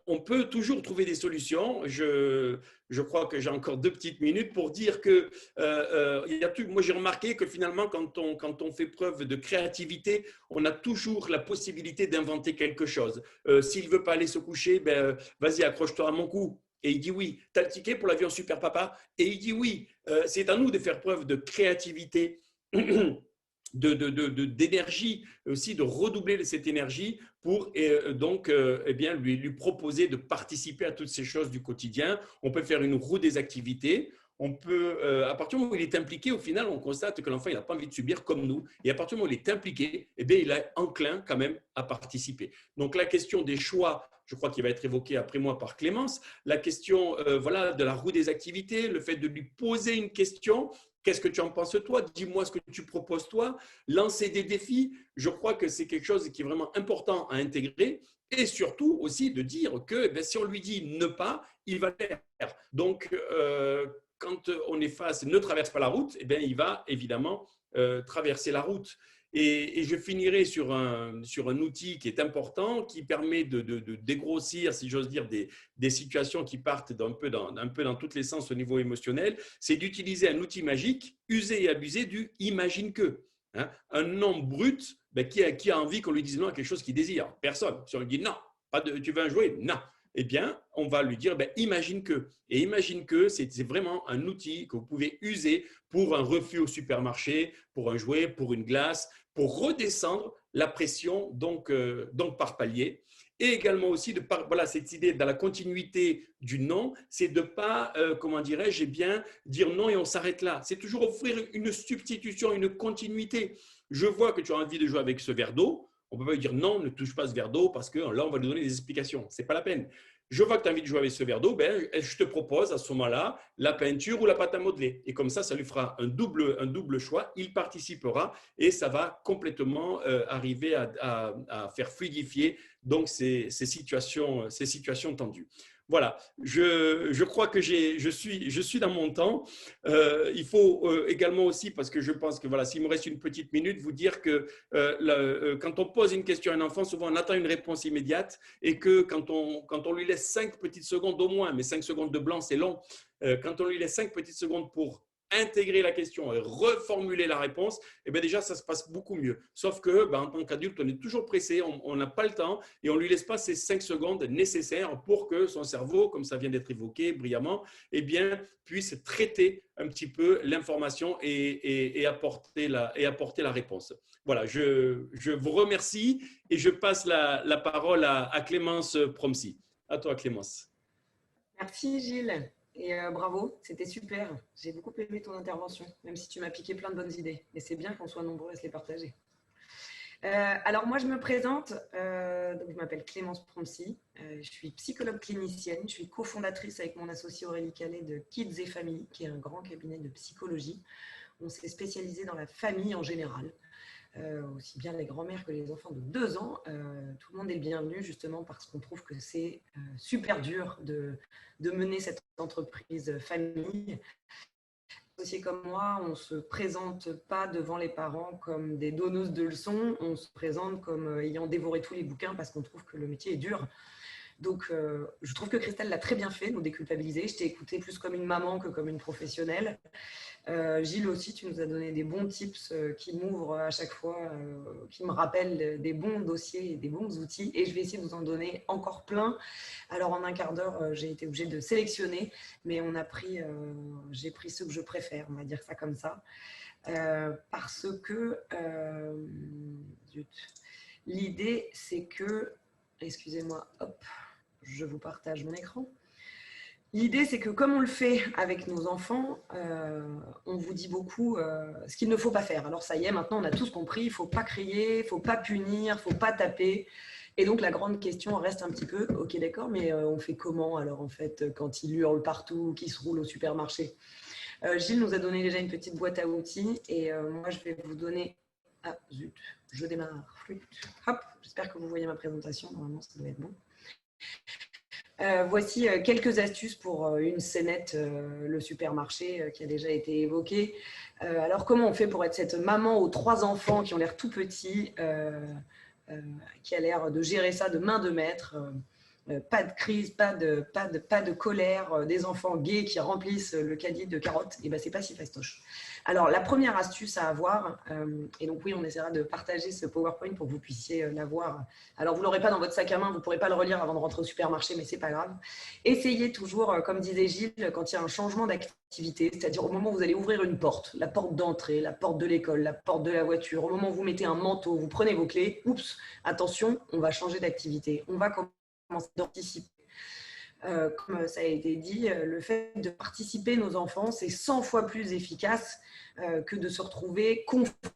on peut toujours trouver des solutions. Je crois que j'ai encore 2 petites minutes pour dire que moi j'ai remarqué que finalement quand on fait preuve de créativité, on a toujours la possibilité d'inventer quelque chose. S'il ne veut pas aller se coucher, vas-y, accroche-toi à mon cou. Et il dit oui. T'as le ticket pour l'avion Super Papa? Et il dit oui. C'est à nous de faire preuve de créativité. D'énergie aussi, de redoubler cette énergie pour lui proposer de participer à toutes ces choses du quotidien. On peut faire une roue des activités. On peut, à partir du moment où il est impliqué, au final, on constate que l'enfant n'a pas envie de subir comme nous. Et à partir du moment où il est impliqué, il est enclin quand même à participer. Donc, la question des choix, je crois qu'il va être évoqué après moi par Clémence, la question voilà, de la roue des activités, le fait de lui poser une question. Qu'est-ce que tu en penses toi? Dis-moi ce que tu proposes toi. Lancer des défis, je crois que c'est quelque chose qui est vraiment important à intégrer. Et surtout aussi de dire que si on lui dit ne pas, il va le faire. Donc, quand on est face, ne traverse pas la route, il va évidemment traverser la route. Et je finirai sur un outil qui est important, qui permet de dégrossir, si j'ose dire, des situations qui partent un peu dans tous les sens au niveau émotionnel. C'est d'utiliser un outil magique, user et abuser du « imagine que ». Un nom brut, qui a envie qu'on lui dise non à quelque chose qu'il désire? Personne. Si on lui dit non, tu veux un jouet? Non. Eh bien, on va lui dire imagine que. Et imagine que, c'est vraiment un outil que vous pouvez user pour un refus au supermarché, pour un jouet, pour une glace, pour redescendre la pression donc par palier. Et également aussi, voilà, cette idée dans la continuité du non, c'est de ne pas, comment dirais-je, dire non et on s'arrête là. C'est toujours offrir une substitution, une continuité. Je vois que tu as envie de jouer avec ce verre d'eau. On ne peut pas lui dire non, ne touche pas ce verre d'eau parce que là, on va lui donner des explications. Ce n'est pas la peine. Je vois que tu as envie de jouer avec ce verre d'eau, je te propose à ce moment-là la peinture ou la pâte à modeler. Et comme ça lui fera un double choix. Il participera et ça va complètement arriver à faire fluidifier donc ces situations tendues. Voilà, je crois que je suis dans mon temps. Il faut également aussi, parce que je pense que voilà, s'il me reste une petite minute, vous dire que quand on pose une question à un enfant, souvent on attend une réponse immédiate et que quand on lui laisse 5 petites secondes au moins, mais 5 secondes de blanc c'est long, quand on lui laisse 5 petites secondes pour intégrer la question et reformuler la réponse, déjà, ça se passe beaucoup mieux. Sauf que, en tant qu'adulte, on est toujours pressé, on n'a pas le temps et on ne lui laisse pas ces 5 secondes nécessaires pour que son cerveau, comme ça vient d'être évoqué brillamment, puisse traiter un petit peu l'information et apporter la réponse. Voilà, je vous remercie et je passe la parole à Clémence Promsy. À toi, Clémence. Merci Gilles et bravo, c'était super. J'ai beaucoup aimé ton intervention, même si tu m'as piqué plein de bonnes idées. Et c'est bien qu'on soit nombreux à se les partager. Alors moi je me présente, donc je m'appelle Clémence Promsy, je suis psychologue clinicienne, je suis cofondatrice avec mon associé Aurélie Calais de Kids et Family, qui est un grand cabinet de psychologie. On s'est spécialisé dans la famille en général. Aussi bien les grands-mères que les enfants de 2 ans, tout le monde est le bienvenu justement parce qu'on trouve que c'est super dur de mener cette entreprise famille. Associés comme moi, on ne se présente pas devant les parents comme des donneuses de leçons, on se présente comme ayant dévoré tous les bouquins parce qu'on trouve que le métier est dur. Donc, je trouve que Christelle l'a très bien fait, nous déculpabiliser. Je t'ai écouté plus comme une maman que comme une professionnelle. Gilles aussi, tu nous as donné des bons tips qui m'ouvrent à chaque fois, qui me rappellent des bons dossiers et des bons outils. Et je vais essayer de vous en donner encore plein. Alors, en un quart d'heure, j'ai été obligée de sélectionner, mais j'ai pris ceux que je préfère, on va dire ça comme ça. Parce que l'idée, c'est que, excusez-moi, hop, je vous partage mon écran. L'idée, c'est que comme on le fait avec nos enfants, on vous dit beaucoup ce qu'il ne faut pas faire. Alors ça y est, maintenant on a tous compris, il ne faut pas crier, il ne faut pas punir, il ne faut pas taper. Et donc la grande question reste un petit peu, ok d'accord, mais on fait comment alors en fait quand il hurle partout, qu'il se roule au supermarché? Gilles nous a donné déjà une petite boîte à outils et moi je vais vous donner... Ah zut, je démarre. Hop, j'espère que vous voyez ma présentation, normalement ça doit être bon. Voici quelques astuces pour une scénette, le supermarché qui a déjà été évoqué. Alors, comment on fait pour être cette maman aux 3 enfants qui ont l'air tout petits, qui a l'air de gérer ça de main de maître, pas de crise, pas de colère, des enfants gays qui remplissent le caddie de carottes, et ben c'est pas si fastoche. Alors, la première astuce à avoir, et donc oui, on essaiera de partager ce PowerPoint pour que vous puissiez l'avoir. Alors, vous ne l'aurez pas dans votre sac à main, vous ne pourrez pas le relire avant de rentrer au supermarché, mais c'est pas grave. Essayez toujours, comme disait Gilles, quand il y a un changement d'activité, c'est-à-dire au moment où vous allez ouvrir une porte, la porte d'entrée, la porte de l'école, la porte de la voiture, au moment où vous mettez un manteau, vous prenez vos clés, oups, attention, on va changer d'activité, on va commencer d'anticiper. Comme ça a été dit, le fait de participer nos enfants, c'est 100 fois plus efficace que de se retrouver confronté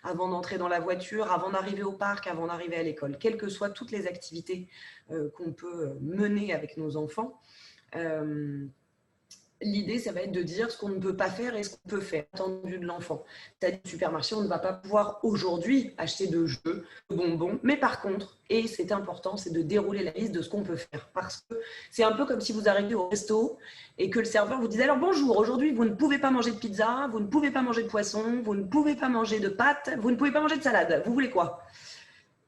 avant d'entrer dans la voiture, avant d'arriver au parc, avant d'arriver à l'école. Quelles que soient toutes les activités qu'on peut mener avec nos enfants, l'idée, ça va être de dire ce qu'on ne peut pas faire et ce qu'on peut faire, attendu de l'enfant. C'est-à-dire, au supermarché, on ne va pas pouvoir aujourd'hui acheter de jeux, de bonbons, mais par contre, et c'est important, c'est de dérouler la liste de ce qu'on peut faire. Parce que c'est un peu comme si vous arriviez au resto et que le serveur vous disait, alors bonjour, aujourd'hui, vous ne pouvez pas manger de pizza, vous ne pouvez pas manger de poisson, vous ne pouvez pas manger de pâtes, vous ne pouvez pas manger de salade. Vous voulez quoi ?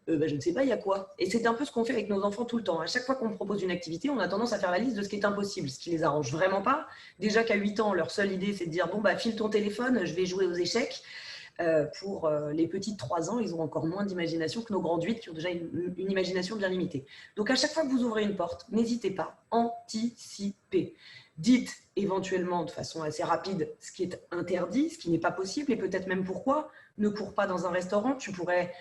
Je ne sais pas, il y a quoi? Et c'est un peu ce qu'on fait avec nos enfants tout le temps. À chaque fois qu'on propose une activité, on a tendance à faire la liste de ce qui est impossible, ce qui les arrange vraiment pas. Déjà qu'à 8 ans, leur seule idée, c'est de dire bon, file ton téléphone, je vais jouer aux échecs. Pour les petits de 3 ans, ils ont encore moins d'imagination que nos grands de 8 qui ont déjà une imagination bien limitée. Donc, à chaque fois que vous ouvrez une porte, n'hésitez pas, anticipez. Dites éventuellement de façon assez rapide ce qui est interdit, ce qui n'est pas possible et peut-être même pourquoi. Ne cours pas dans un restaurant, tu pourrais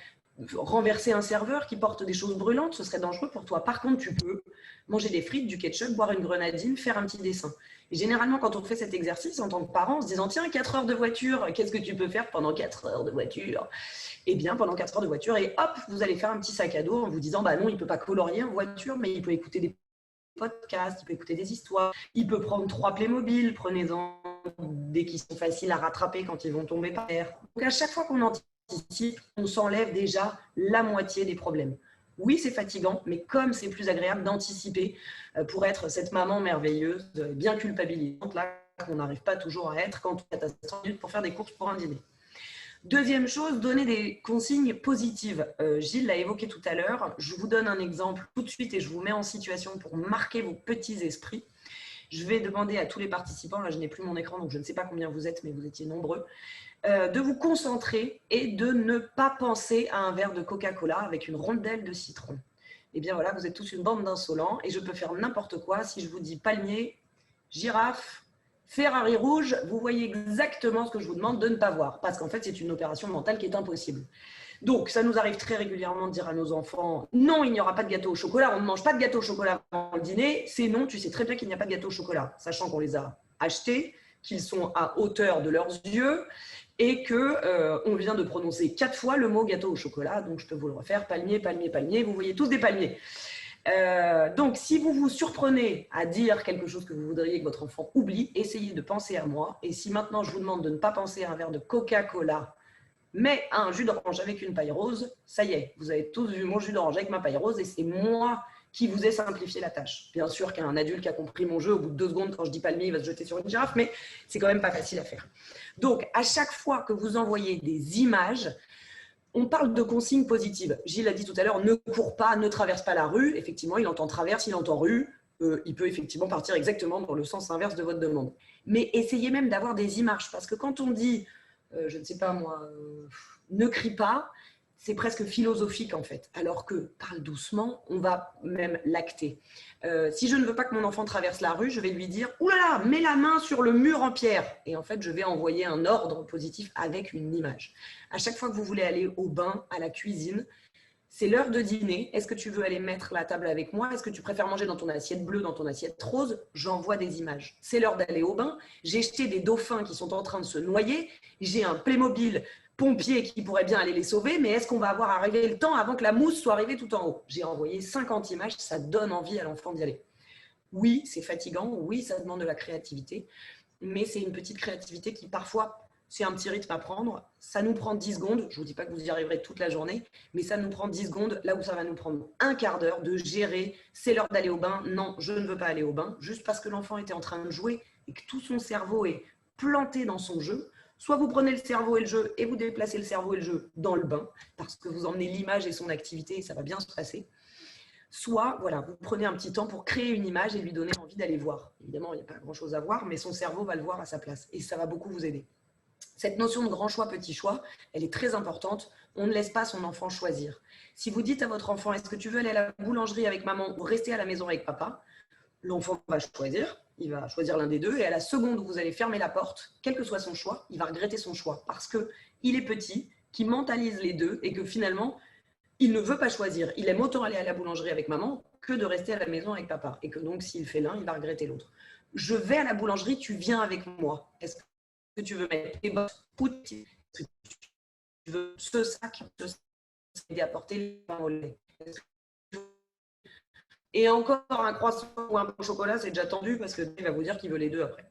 renverser un serveur qui porte des choses brûlantes, ce serait dangereux pour toi. Par contre, tu peux manger des frites, du ketchup, boire une grenadine, faire un petit dessin. Et généralement, quand on fait cet exercice en tant que parent, en se disant tiens, 4 heures de voiture, qu'est-ce que tu peux faire pendant 4 heures de voiture? Eh bien, pendant 4 heures de voiture, et hop, vous allez faire un petit sac à dos en vous disant non, il ne peut pas colorier en voiture, mais il peut écouter des podcasts, il peut écouter des histoires, il peut prendre 3 Playmobil, prenez-en des qui sont faciles à rattraper quand ils vont tomber par terre. Donc, à chaque fois qu'on anticipe, on s'enlève déjà la moitié des problèmes. Oui, c'est fatigant, mais comme c'est plus agréable d'anticiper pour être cette maman merveilleuse, bien culpabilisante, là, qu'on n'arrive pas toujours à être quand on est à 100 minutes pour faire des courses pour un dîner. Deuxième chose, donner des consignes positives. Gilles l'a évoqué tout à l'heure. Je vous donne un exemple tout de suite et je vous mets en situation pour marquer vos petits esprits. Je vais demander à tous les participants, là je n'ai plus mon écran, donc je ne sais pas combien vous êtes, mais vous étiez nombreux, de vous concentrer et de ne pas penser à un verre de Coca-Cola avec une rondelle de citron. Eh bien voilà, vous êtes tous une bande d'insolents et je peux faire n'importe quoi. Si je vous dis palmier, girafe, Ferrari rouge, vous voyez exactement ce que je vous demande de ne pas voir, parce qu'en fait c'est une opération mentale qui est impossible. Donc, ça nous arrive très régulièrement de dire à nos enfants « Non, il n'y aura pas de gâteau au chocolat, on ne mange pas de gâteau au chocolat avant le dîner. » C'est non, tu sais très bien qu'il n'y a pas de gâteau au chocolat, sachant qu'on les a achetés, qu'ils sont à hauteur de leurs yeux et qu'on vient de prononcer 4 fois le mot gâteau au chocolat. Donc, je peux vous le refaire, palmier, palmier, palmier, vous voyez tous des palmiers. Donc, si vous vous surprenez à dire quelque chose que vous voudriez que votre enfant oublie, essayez de penser à moi. Et si maintenant je vous demande de ne pas penser à un verre de Coca-Cola, mais à un jus d'orange avec une paille rose, ça y est, vous avez tous vu mon jus d'orange avec ma paille rose et c'est moi qui vous ai simplifié la tâche. Bien sûr qu'un adulte qui a compris mon jeu, au bout de 2 secondes, quand je dis palmier, il va se jeter sur une girafe, mais c'est quand même pas facile à faire. Donc, à chaque fois que vous envoyez des images, on parle de consignes positives. Gilles a dit tout à l'heure, ne cours pas, ne traverse pas la rue. Effectivement, il entend traverse, il entend rue. Il peut effectivement partir exactement dans le sens inverse de votre demande. Mais essayez même d'avoir des images, parce que quand on dit je ne sais pas moi, ne crie pas, c'est presque philosophique en fait, alors que parle doucement, on va même l'acter. Si je ne veux pas que mon enfant traverse la rue, je vais lui dire « Ouh là là, mets la main sur le mur en pierre !» Et en fait, je vais envoyer un ordre positif avec une image. À chaque fois que vous voulez aller au bain, à la cuisine, c'est l'heure de dîner. Est-ce que tu veux aller mettre la table avec moi? Est-ce que tu préfères manger dans ton assiette bleue, dans ton assiette rose? J'envoie des images. C'est l'heure d'aller au bain. J'ai jeté des dauphins qui sont en train de se noyer. J'ai un Playmobil pompier qui pourrait bien aller les sauver. Mais est-ce qu'on va avoir arrivé le temps avant que la mousse soit arrivée tout en haut? J'ai envoyé 50 images. Ça donne envie à l'enfant d'y aller. Oui, c'est fatigant. Oui, ça demande de la créativité. Mais c'est une petite créativité qui parfois... C'est un petit rythme à prendre. Ça nous prend 10 secondes. Je ne vous dis pas que vous y arriverez toute la journée, mais ça nous prend 10 secondes, là où ça va nous prendre un quart d'heure de gérer. C'est l'heure d'aller au bain. Non, je ne veux pas aller au bain. Juste parce que l'enfant était en train de jouer et que tout son cerveau est planté dans son jeu. Soit vous prenez le cerveau et le jeu et vous déplacez le cerveau et le jeu dans le bain parce que vous emmenez l'image et son activité et ça va bien se passer. Soit, voilà, vous prenez un petit temps pour créer une image et lui donner envie d'aller voir. Évidemment, il n'y a pas grand-chose à voir, mais son cerveau va le voir à sa place et ça va beaucoup vous aider. Cette notion de grand choix, petit choix, elle est très importante. On ne laisse pas son enfant choisir. Si vous dites à votre enfant, est-ce que tu veux aller à la boulangerie avec maman ou rester à la maison avec papa? L'enfant va choisir, il va choisir l'un des deux et à la seconde où vous allez fermer la porte, quel que soit son choix, il va regretter son choix parce qu'il est petit, qu'il mentalise les deux et que finalement, il ne veut pas choisir. Il aime autant aller à la boulangerie avec maman que de rester à la maison avec papa et que donc s'il fait l'un, il va regretter l'autre. Je vais à la boulangerie, tu viens avec moi. Est-ce que que tu veux mettre tes bottes ou est-ce que tu veux ce sac aider à porter les pains au lait. Et encore un croissant ou un pain au chocolat, c'est déjà tendu parce que il va vous dire qu'il veut les deux après.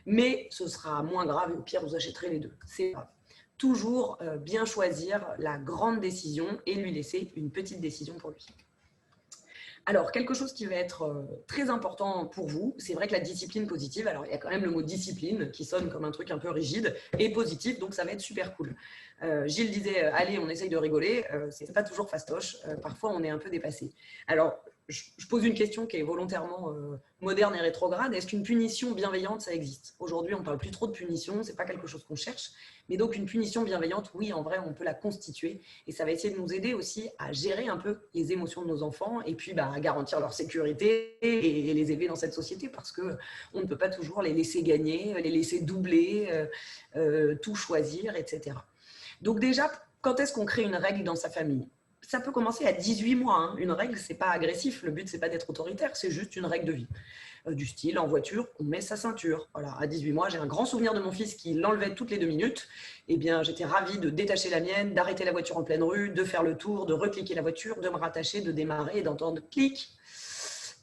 Mais ce sera moins grave et au pire, vous achèterez les deux. C'est grave. Toujours bien choisir la grande décision et lui laisser une petite décision pour lui. Alors, quelque chose qui va être très important pour vous, c'est vrai que la discipline positive, alors il y a quand même le mot discipline qui sonne comme un truc un peu rigide et positif, donc ça va être super cool. Gilles disait, allez, on essaye de rigoler, c'est pas toujours fastoche, parfois on est un peu dépassé. Alors, je pose une question qui est volontairement moderne et rétrograde. Est-ce qu'une punition bienveillante, ça existe? Aujourd'hui, on ne parle plus trop de punition, ce n'est pas quelque chose qu'on cherche. Mais donc, une punition bienveillante, oui, en vrai, on peut la constituer. Et ça va essayer de nous aider aussi à gérer un peu les émotions de nos enfants et puis à garantir leur sécurité et les élever dans cette société parce qu'on ne peut pas toujours les laisser gagner, les laisser doubler, tout choisir, etc. Donc déjà, quand est-ce qu'on crée une règle dans sa famille? Ça peut commencer à 18 mois. Hein. Une règle, ce n'est pas agressif. Le but, ce n'est pas d'être autoritaire. C'est juste une règle de vie. Du style, en voiture, on met sa ceinture. Voilà, à 18 mois, j'ai un grand souvenir de mon fils qui l'enlevait toutes les 2 minutes. Eh bien, j'étais ravie de détacher la mienne, d'arrêter la voiture en pleine rue, de faire le tour, de recliquer la voiture, de me rattacher, de démarrer et d'entendre clic.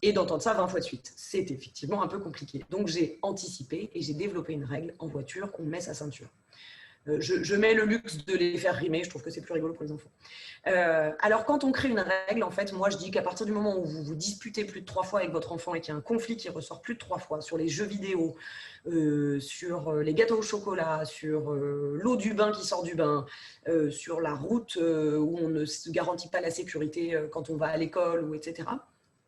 Et d'entendre ça 20 fois de suite. C'est effectivement un peu compliqué. Donc, j'ai anticipé et j'ai développé une règle en voiture, on met sa ceinture. Je mets le luxe de les faire rimer, je trouve que c'est plus rigolo pour les enfants. Alors, quand on crée une règle, en fait, moi, je dis qu'à partir du moment où vous vous disputez plus de 3 fois avec votre enfant et qu'il y a un conflit qui ressort plus de 3 fois sur les jeux vidéo, sur les gâteaux au chocolat, sur l'eau du bain qui sort du bain, sur la route où on ne se garantit pas la sécurité quand on va à l'école, ou etc.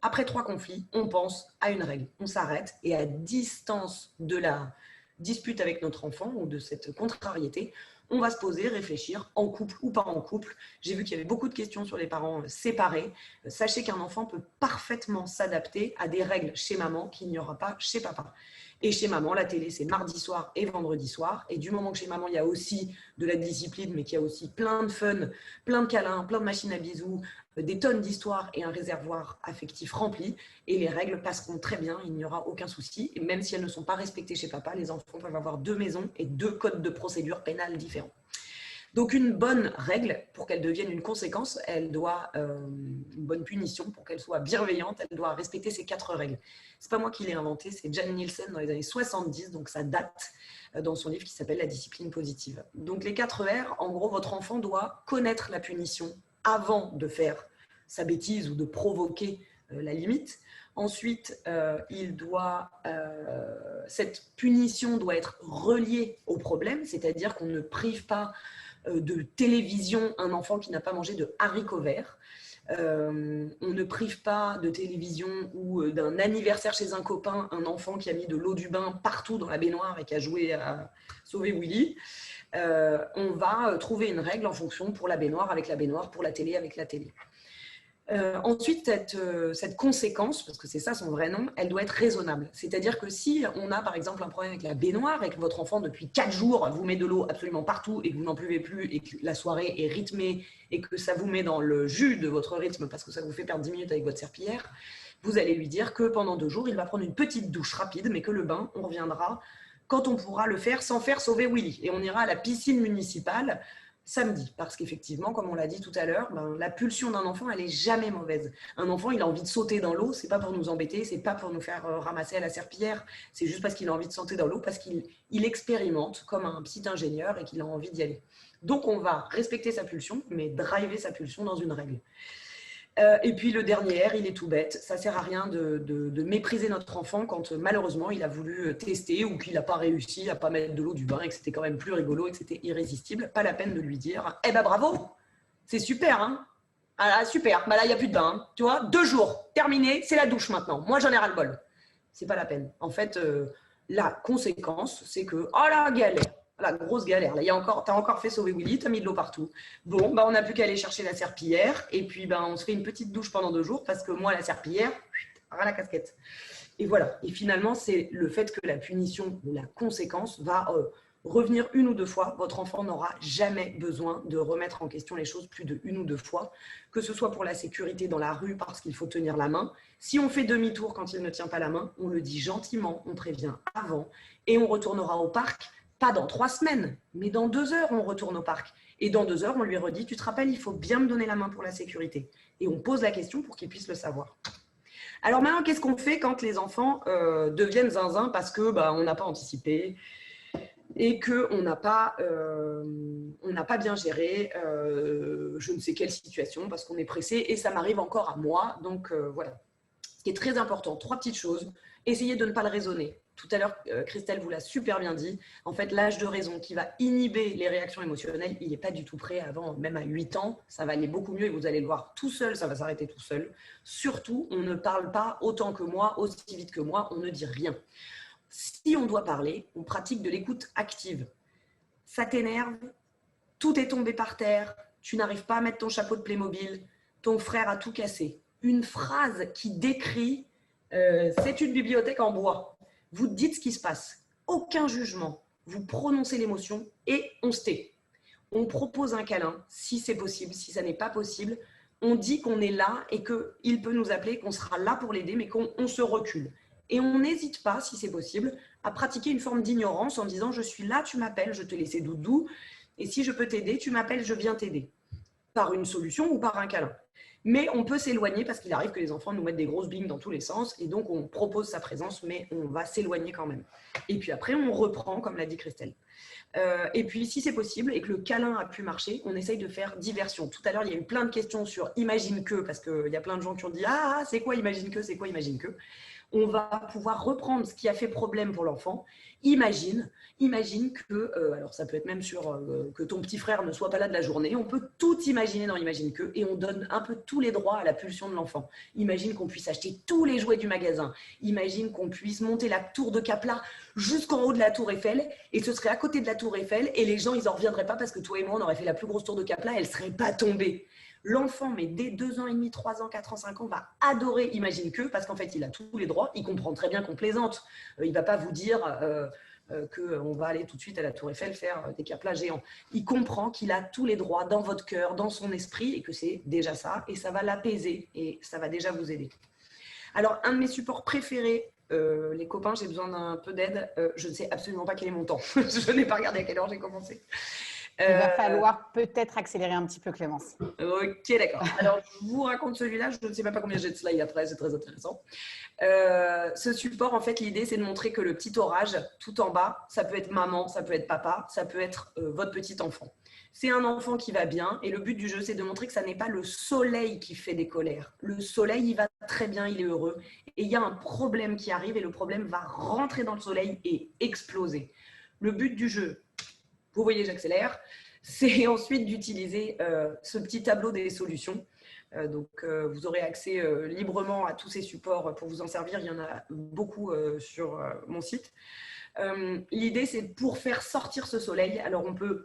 Après 3 conflits, on pense à une règle. On s'arrête et à distance de la dispute avec notre enfant ou de cette contrariété, on va se poser, réfléchir, en couple ou pas en couple. J'ai vu qu'il y avait beaucoup de questions sur les parents séparés. Sachez qu'un enfant peut parfaitement s'adapter à des règles chez maman qu'il n'y aura pas chez papa. Et chez maman, la télé, c'est mardi soir et vendredi soir. Et du moment que chez maman, il y a aussi de la discipline, mais qu'il y a aussi plein de fun, plein de câlins, plein de machines à bisous, des tonnes d'histoires et un réservoir affectif rempli. Et les règles passeront très bien, il n'y aura aucun souci. Et même si elles ne sont pas respectées chez papa, les enfants peuvent avoir 2 maisons et 2 codes de procédure pénale différents. Donc une bonne règle, pour qu'elle devienne une conséquence, elle doit, une bonne punition, pour qu'elle soit bienveillante, elle doit respecter ces 4 règles. C'est pas moi qui l'ai inventé, c'est Jan Nielsen dans les années 70, donc ça date dans son livre qui s'appelle La discipline positive. Donc les 4 R, en gros, votre enfant doit connaître la punition avant de faire sa bêtise ou de provoquer la limite. Ensuite, cette punition doit être reliée au problème, c'est-à-dire qu'on ne prive pas de télévision un enfant qui n'a pas mangé de haricots verts. On ne prive pas de télévision ou d'un anniversaire chez un copain un enfant qui a mis de l'eau du bain partout dans la baignoire et qui a joué à sauver Willy. On va trouver une règle en fonction pour la baignoire avec la baignoire, pour la télé avec la télé. Ensuite, cette conséquence, parce que c'est ça son vrai nom, elle doit être raisonnable. C'est-à-dire que si on a par exemple un problème avec la baignoire et que votre enfant depuis 4 jours vous met de l'eau absolument partout et que vous n'en pouvez plus et que la soirée est rythmée et que ça vous met dans le jus de votre rythme parce que ça vous fait perdre 10 minutes avec votre serpillière, vous allez lui dire que pendant 2 jours, il va prendre une petite douche rapide, mais que le bain, on reviendra quand on pourra le faire sans faire sauver Willy. Et on ira à la piscine municipale samedi, parce qu'effectivement, comme on l'a dit tout à l'heure, la pulsion d'un enfant, elle n'est jamais mauvaise. Un enfant, il a envie de sauter dans l'eau, c'est pas pour nous embêter, c'est pas pour nous faire ramasser à la serpillière, c'est juste parce qu'il a envie de sauter dans l'eau, parce qu'il expérimente comme un petit ingénieur et qu'il a envie d'y aller. Donc, on va respecter sa pulsion, mais driver sa pulsion dans une règle. Et puis le dernier R, il est tout bête. Ça ne sert à rien de mépriser notre enfant quand malheureusement il a voulu tester ou qu'il n'a pas réussi à ne pas mettre de l'eau du bain et que c'était quand même plus rigolo et que c'était irrésistible. Pas la peine de lui dire « Eh ben bravo, c'est super, hein !» Ah là, super, bah là il n'y a plus de bain. Hein. Tu vois, 2 jours, terminé, c'est la douche maintenant. Moi j'en ai ras le bol. C'est pas la peine. En fait, la conséquence, c'est que « Oh la galère !» La grosse galère. Là, t'as encore fait sauver Willy, t'as mis de l'eau partout. Bon, on n'a plus qu'à aller chercher la serpillière et puis on se fait une petite douche pendant 2 jours parce que moi, la serpillière, ras la casquette. Et voilà. Et finalement, c'est le fait que la punition ou la conséquence va revenir 1 ou 2 fois. Votre enfant n'aura jamais besoin de remettre en question les choses plus de 1 ou 2 fois, que ce soit pour la sécurité dans la rue parce qu'il faut tenir la main. Si on fait demi-tour quand il ne tient pas la main, on le dit gentiment, on prévient avant et on retournera au parc pas dans 3 semaines, mais dans 2 heures, on retourne au parc. Et dans 2 heures, on lui redit, tu te rappelles, il faut bien me donner la main pour la sécurité. Et on pose la question pour qu'il puisse le savoir. Alors maintenant, qu'est-ce qu'on fait quand les enfants deviennent zinzin parce que on n'a pas anticipé et qu'on n'a pas bien géré je ne sais quelle situation parce qu'on est pressé et ça m'arrive encore à moi. Donc voilà. Ce qui est très important, 3 petites choses. Essayez de ne pas le raisonner. Tout à l'heure, Christelle vous l'a super bien dit. En fait, l'âge de raison qui va inhiber les réactions émotionnelles, il n'est pas du tout prêt avant, même à 8 ans. Ça va aller beaucoup mieux et vous allez le voir tout seul, ça va s'arrêter tout seul. Surtout, on ne parle pas autant que moi, aussi vite que moi, on ne dit rien. Si on doit parler, on pratique de l'écoute active. Ça t'énerve, tout est tombé par terre, tu n'arrives pas à mettre ton chapeau de Playmobil, ton frère a tout cassé. Une phrase qui décrit c'est une bibliothèque en bois. Vous dites ce qui se passe, aucun jugement, vous prononcez l'émotion et on se tait. On propose un câlin, si c'est possible, si ça n'est pas possible, on dit qu'on est là et qu'il peut nous appeler, qu'on sera là pour l'aider, mais qu'on se recule. Et on n'hésite pas, si c'est possible, à pratiquer une forme d'ignorance en disant « je suis là, tu m'appelles, je te laissais doudou, et si je peux t'aider, tu m'appelles, je viens t'aider » par une solution ou par un câlin. Mais on peut s'éloigner parce qu'il arrive que les enfants nous mettent des grosses bignes dans tous les sens et donc on propose sa présence, mais on va s'éloigner quand même. Et puis après, on reprend, comme l'a dit Christelle. Et puis, si c'est possible et que le câlin a pu marcher, on essaye de faire diversion. Tout à l'heure, il y a eu plein de questions sur « imagine que », parce qu'il y a plein de gens qui ont dit « ah, c'est quoi imagine que, c'est quoi imagine que ». On va pouvoir reprendre ce qui a fait problème pour l'enfant. Imagine que, alors ça peut être même sur que ton petit frère ne soit pas là de la journée, on peut tout imaginer dans Imagine que et on donne un peu tous les droits à la pulsion de l'enfant. Imagine qu'on puisse acheter tous les jouets du magasin, imagine qu'on puisse monter la tour de Capla jusqu'en haut de la tour Eiffel et ce serait à côté de la tour Eiffel et les gens ils n'en reviendraient pas parce que toi et moi on aurait fait la plus grosse tour de Capla, elle ne serait pas tombée. L'enfant, mais dès 2 ans et demi, 3 ans, 4 ans, 5 ans, va adorer Imagine que parce qu'en fait, il a tous les droits, il comprend très bien qu'on plaisante. Il ne va pas vous dire qu'on va aller tout de suite à la Tour Eiffel faire des caplas géants. Il comprend qu'il a tous les droits dans votre cœur, dans son esprit, et que c'est déjà ça, et ça va l'apaiser, et ça va déjà vous aider. Alors, un de mes supports préférés, les copains, j'ai besoin d'un peu d'aide. Je ne sais absolument pas quel est mon temps. Je n'ai pas regardé à quelle heure j'ai commencé. Il va falloir peut-être accélérer un petit peu, Clémence. Ok, d'accord. Alors, je vous raconte celui-là. Je ne sais même pas combien j'ai de slides après. C'est très intéressant. Ce support, en fait, l'idée, c'est de montrer que le petit orage, tout en bas, ça peut être maman, ça peut être papa, ça peut être votre petit enfant. C'est un enfant qui va bien. Et le but du jeu, c'est de montrer que ça n'est pas le soleil qui fait des colères. Le soleil, il va très bien, il est heureux. Et il y a un problème qui arrive et le problème va rentrer dans le soleil et exploser. Le but du jeu, vous voyez, j'accélère, c'est ensuite d'utiliser ce petit tableau des solutions. Vous aurez accès librement à tous ces supports pour vous en servir. Il y en a beaucoup sur mon site. L'idée, c'est pour faire sortir ce soleil. Alors, on peut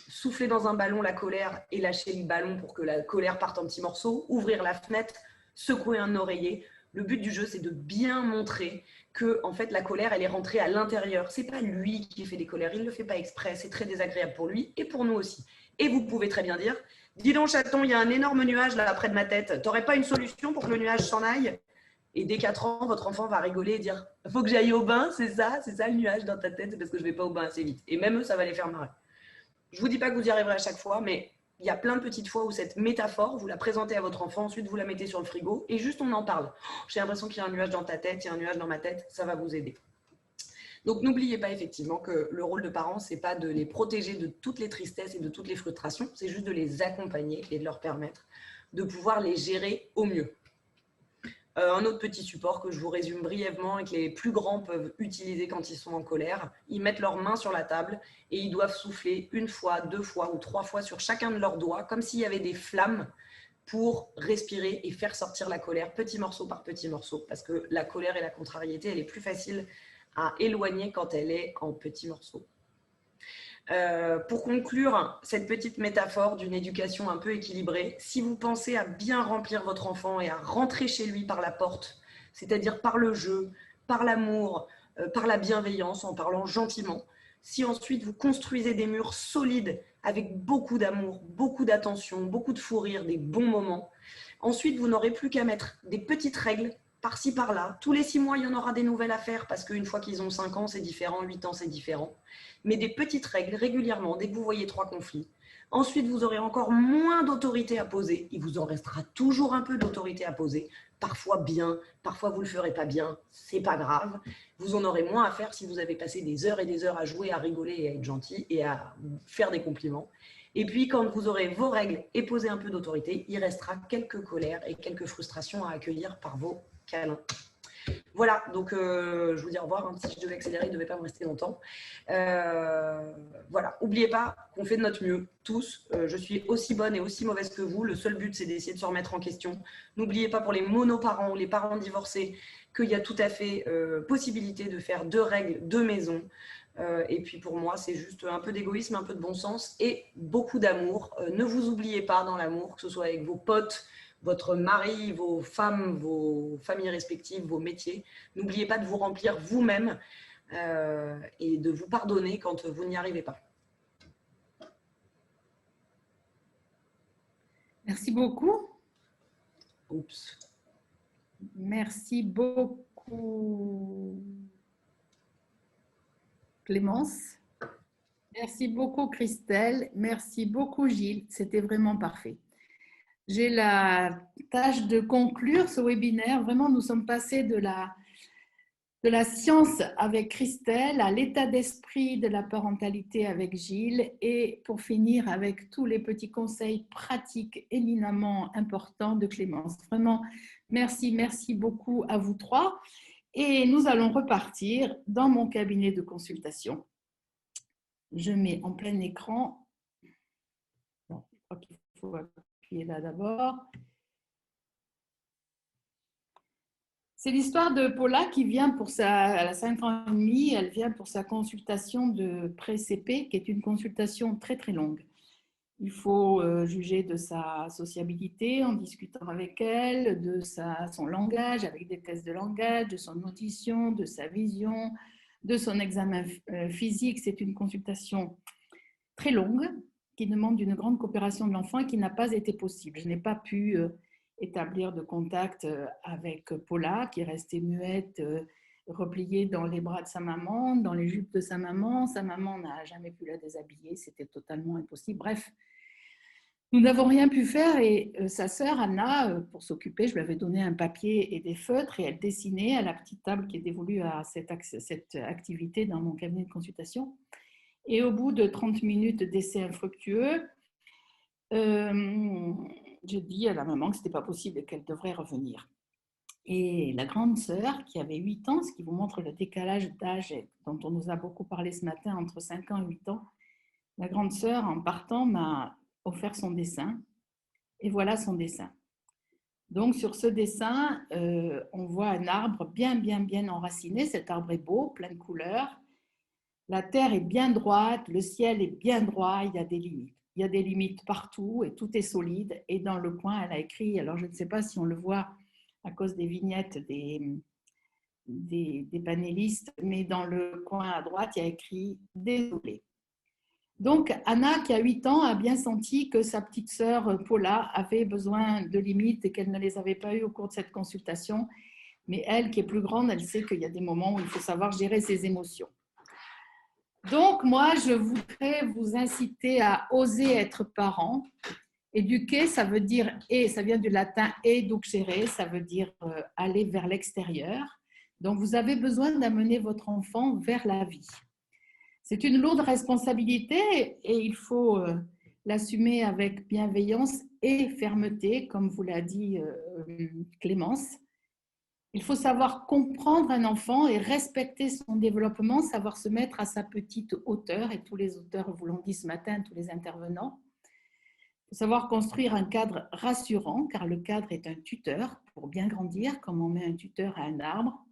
souffler dans un ballon la colère et lâcher le ballon pour que la colère parte en petits morceaux, ouvrir la fenêtre, secouer un oreiller. Le but du jeu, c'est de bien montrer que en fait, la colère, elle est rentrée à l'intérieur. Ce n'est pas lui qui fait des colères, il ne le fait pas exprès. C'est très désagréable pour lui et pour nous aussi. Et vous pouvez très bien dire, dis donc chaton, il y a un énorme nuage là près de ma tête. Tu n'aurais pas une solution pour que le nuage s'en aille? Et dès 4 ans, votre enfant va rigoler et dire, il faut que j'aille au bain, c'est ça le nuage dans ta tête, c'est parce que je ne vais pas au bain assez vite. Et même eux, ça va les faire marrer. Je ne vous dis pas que vous y arriverez à chaque fois, mais il y a plein de petites fois où cette métaphore, vous la présentez à votre enfant, ensuite vous la mettez sur le frigo et juste on en parle. J'ai l'impression qu'il y a un nuage dans ta tête, il y a un nuage dans ma tête, ça va vous aider. Donc n'oubliez pas effectivement que le rôle de parent, ce n'est pas de les protéger de toutes les tristesses et de toutes les frustrations, c'est juste de les accompagner et de leur permettre de pouvoir les gérer au mieux. Un autre petit support que je vous résume brièvement et que les plus grands peuvent utiliser quand ils sont en colère, ils mettent leurs mains sur la table et ils doivent souffler 1 fois, 2 fois ou 3 fois sur chacun de leurs doigts, comme s'il y avait des flammes pour respirer et faire sortir la colère petit morceau par petit morceau. Parce que la colère et la contrariété, elle est plus facile à éloigner quand elle est en petits morceaux. Pour conclure cette petite métaphore d'une éducation un peu équilibrée, si vous pensez à bien remplir votre enfant et à rentrer chez lui par la porte, c'est-à-dire par le jeu, par l'amour, par la bienveillance, en parlant gentiment, si ensuite vous construisez des murs solides avec beaucoup d'amour, beaucoup d'attention, beaucoup de fou rire, des bons moments, ensuite vous n'aurez plus qu'à mettre des petites règles par-ci, par-là. Tous les 6 mois, il y en aura des nouvelles à faire parce qu'une fois qu'ils ont 5 ans, c'est différent, 8 ans, c'est différent. Mais des petites règles régulièrement, dès que vous voyez 3 conflits. Ensuite, vous aurez encore moins d'autorité à poser. Il vous en restera toujours un peu d'autorité à poser. Parfois bien, parfois vous ne le ferez pas bien, c'est pas grave. Vous en aurez moins à faire si vous avez passé des heures et des heures à jouer, à rigoler et à être gentil et à faire des compliments. Et puis, quand vous aurez vos règles et posé un peu d'autorité, il restera quelques colères et quelques frustrations à accueillir par vos câlins. Voilà, donc je vous dis au revoir. Hein, si je devais accélérer, il ne devait pas me rester longtemps. Voilà, n'oubliez pas qu'on fait de notre mieux, tous. Je suis aussi bonne et aussi mauvaise que vous. Le seul but, c'est d'essayer de se remettre en question. N'oubliez pas pour les monoparents ou les parents divorcés qu'il y a tout à fait possibilité de faire 2 règles, 2 maisons. Et puis pour moi, c'est juste un peu d'égoïsme, un peu de bon sens et beaucoup d'amour. Ne vous oubliez pas dans l'amour, que ce soit avec vos potes, votre mari, vos femmes, vos familles respectives, vos métiers. N'oubliez pas de vous remplir vous-même et de vous pardonner quand vous n'y arrivez pas. Merci beaucoup. Oups. Merci beaucoup, Clémence. Merci beaucoup, Christelle. Merci beaucoup, Gilles. C'était vraiment parfait. J'ai la tâche de conclure ce webinaire. Vraiment, nous sommes passés de la science avec Christelle à l'état d'esprit de la parentalité avec Gilles et pour finir avec tous les petits conseils pratiques éminemment importants de Clémence. Vraiment, merci beaucoup à vous 3. Et nous allons repartir dans mon cabinet de consultation. Je mets en plein écran. Bon, je crois qu'il faut appuyer là d'abord. C'est l'histoire de Paula qui vient elle a 5 ans et demi, elle vient pour sa consultation de pré-CP, qui est une consultation très très longue. Il faut juger de sa sociabilité en discutant avec elle, de son langage, avec des tests de langage, de son audition, de sa vision, de son examen physique. C'est une consultation très longue qui demande une grande coopération de l'enfant et qui n'a pas été possible. Je n'ai pas pu établir de contact avec Paula, qui est restée muette, repliée dans les bras de sa maman, dans les jupes de sa maman. Sa maman n'a jamais pu la déshabiller, c'était totalement impossible. Bref, nous n'avons rien pu faire et sa sœur Anna, pour s'occuper, je lui avais donné un papier et des feutres et elle dessinait à la petite table qui est dévolue à cette activité dans mon cabinet de consultation. Et au bout de 30 minutes d'essai infructueux, j'ai dit à la maman que ce n'était pas possible et qu'elle devrait revenir. Et la grande sœur, qui avait 8 ans, ce qui vous montre le décalage d'âge dont on nous a beaucoup parlé ce matin, entre 5 ans et 8 ans, la grande sœur, en partant, m'a offert son dessin. Et voilà son dessin. Donc, sur ce dessin, on voit un arbre bien enraciné. Cet arbre est beau, plein de couleurs. La terre est bien droite, le ciel est bien droit, il y a des limites. Il y a des limites partout et tout est solide. Et dans le coin, elle a écrit, alors je ne sais pas si on le voit à cause des vignettes des panélistes, mais dans le coin à droite, il y a écrit « Désolé ». Donc, Anna, qui a 8 ans, a bien senti que sa petite sœur Paula avait besoin de limites et qu'elle ne les avait pas eues au cours de cette consultation. Mais elle, qui est plus grande, elle sait qu'il y a des moments où il faut savoir gérer ses émotions. Donc, moi, je voudrais vous inciter à oser être parent. Éduquer, ça veut dire, et ça vient du latin educere, ça veut dire aller vers l'extérieur. Donc, vous avez besoin d'amener votre enfant vers la vie. C'est une lourde responsabilité et il faut l'assumer avec bienveillance et fermeté, comme vous l'a dit Clémence. Il faut savoir comprendre un enfant et respecter son développement, savoir se mettre à sa petite hauteur, et tous les auteurs vous l'ont dit ce matin, tous les intervenants. Il faut savoir construire un cadre rassurant, car le cadre est un tuteur pour bien grandir, comme on met un tuteur à un arbre.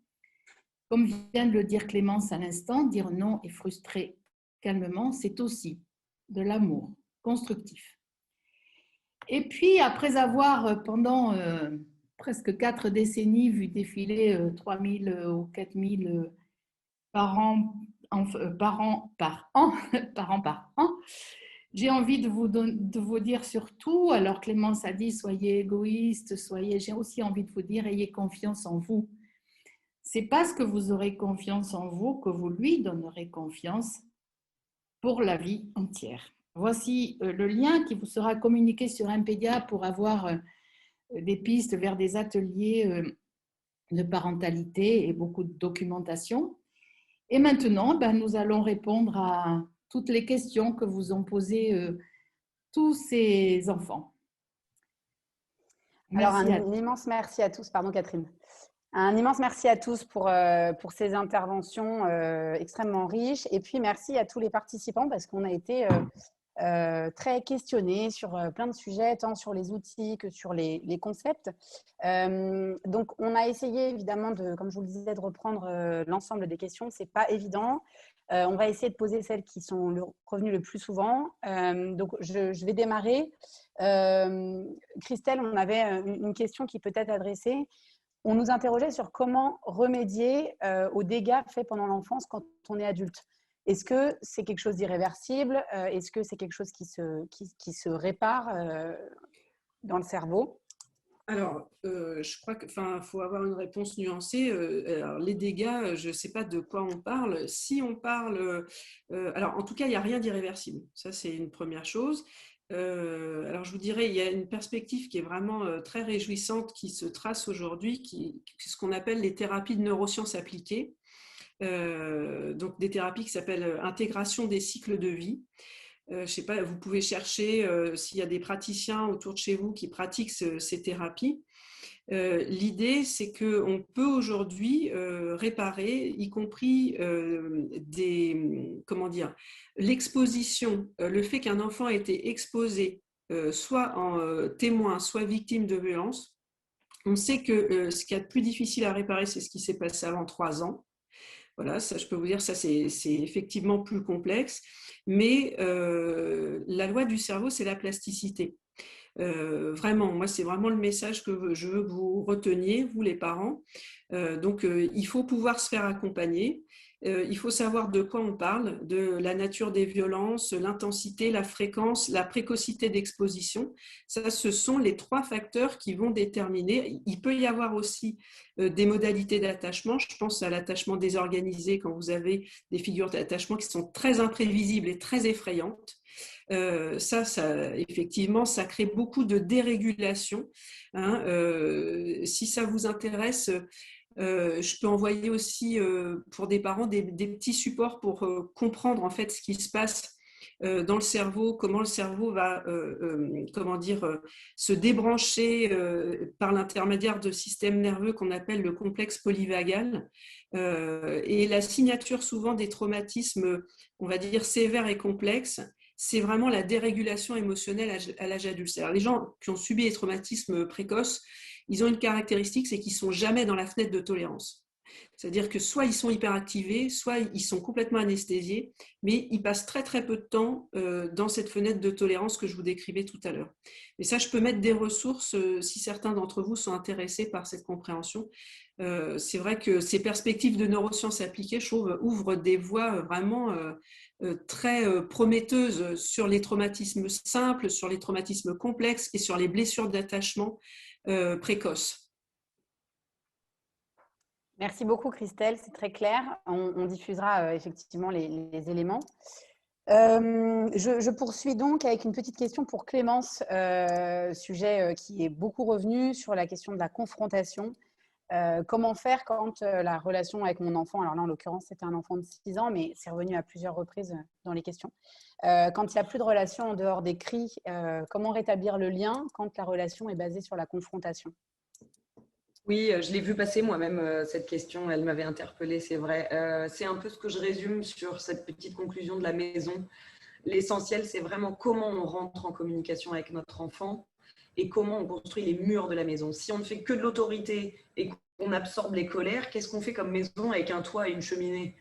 Comme vient de le dire Clémence à l'instant, dire non et frustrer calmement, c'est aussi de l'amour constructif. Et puis, après avoir, pendant presque 4 décennies, vu défiler 3000 ou 4000 parents par an, J'ai envie de vous dire surtout, alors Clémence a dit soyez égoïste, j'ai aussi envie de vous dire ayez confiance en vous. C'est parce que vous aurez confiance en vous que vous lui donnerez confiance pour la vie entière. Voici le lien qui vous sera communiqué sur Impédia pour avoir des pistes vers des ateliers de parentalité et beaucoup de documentation. Et maintenant, nous allons répondre à toutes les questions que vous ont posées tous ces enfants. Merci. Alors, un immense merci à tous. Pardon, Catherine. Un immense merci à tous pour ces interventions extrêmement riches. Et puis, merci à tous les participants parce qu'on a été très questionnés sur plein de sujets, tant sur les outils que sur les concepts. Donc, on a essayé évidemment, comme je vous le disais, de reprendre l'ensemble des questions. Ce n'est pas évident. On va essayer de poser celles qui sont revenues le plus souvent. Donc, je vais démarrer. Christelle, on avait une question qui peut être adressée. On nous interrogeait sur comment remédier aux dégâts faits pendant l'enfance quand on est adulte. Est-ce que c'est quelque chose d'irréversible? Est-ce que c'est quelque chose qui se répare dans le cerveau? Alors, je crois qu'il faut avoir une réponse nuancée. Alors, les dégâts, je ne sais pas de quoi on parle. Si on parle… alors, en tout cas, il n'y a rien d'irréversible. Ça, c'est une première chose. Alors, je vous dirais, il y a une perspective qui est vraiment très réjouissante qui se trace aujourd'hui, ce qu'on appelle les thérapies de neurosciences appliquées. Donc, des thérapies qui s'appellent intégration des cycles de vie. Je ne sais pas, vous pouvez chercher s'il y a des praticiens autour de chez vous qui pratiquent ces thérapies. L'idée, c'est qu'on peut aujourd'hui réparer, y compris l'exposition, le fait qu'un enfant ait été exposé, soit en témoin, soit victime de violence. On sait que ce qu'il y a de plus difficile à réparer, c'est ce qui s'est passé avant 3 ans. Voilà, ça, je peux vous dire, ça, c'est effectivement plus complexe. Mais la loi du cerveau, c'est la plasticité. Vraiment, moi, c'est vraiment le message que je veux que vous reteniez, vous les parents. Donc, il faut pouvoir se faire accompagner. Il faut savoir de quoi on parle, de la nature des violences, l'intensité, la fréquence, la précocité d'exposition. Ça, ce sont les 3 facteurs qui vont déterminer. Il peut y avoir aussi des modalités d'attachement. Je pense à l'attachement désorganisé quand vous avez des figures d'attachement qui sont très imprévisibles et très effrayantes. Ça, effectivement, ça crée beaucoup de dérégulation. Hein. Si ça vous intéresse, je peux envoyer aussi pour des parents des petits supports pour comprendre en fait ce qui se passe dans le cerveau, comment le cerveau va se débrancher par l'intermédiaire de systèmes nerveux qu'on appelle le complexe polyvagal. Et la signature souvent des traumatismes, on va dire sévères et complexes, c'est vraiment la dérégulation émotionnelle à l'âge adulte. Alors, les gens qui ont subi des traumatismes précoces, ils ont une caractéristique, c'est qu'ils ne sont jamais dans la fenêtre de tolérance. C'est-à-dire que soit ils sont hyperactivés, soit ils sont complètement anesthésiés, mais ils passent très très peu de temps dans cette fenêtre de tolérance que je vous décrivais tout à l'heure. Et ça, je peux mettre des ressources si certains d'entre vous sont intéressés par cette compréhension. C'est vrai que ces perspectives de neurosciences appliquées, je trouve, ouvrent des voies vraiment très prometteuses sur les traumatismes simples, sur les traumatismes complexes et sur les blessures d'attachement précoces. Merci beaucoup, Christelle. C'est très clair. On diffusera effectivement les éléments. Je poursuis donc avec une petite question pour Clémence, sujet qui est beaucoup revenu sur la question de la confrontation. Comment faire quand la relation avec mon enfant, alors là en l'occurrence c'était un enfant de 6 ans, mais c'est revenu à plusieurs reprises dans les questions. Quand il n'y a plus de relation en dehors des cris, comment rétablir le lien quand la relation est basée sur la confrontation? Oui, je l'ai vu passer moi-même, cette question, elle m'avait interpellée, c'est vrai. C'est un peu ce que je résume sur cette petite conclusion de la maison. L'essentiel, c'est vraiment comment on rentre en communication avec notre enfant et comment on construit les murs de la maison. Si on ne fait que de l'autorité et qu'on absorbe les colères, qu'est-ce qu'on fait comme maison avec un toit et une cheminée?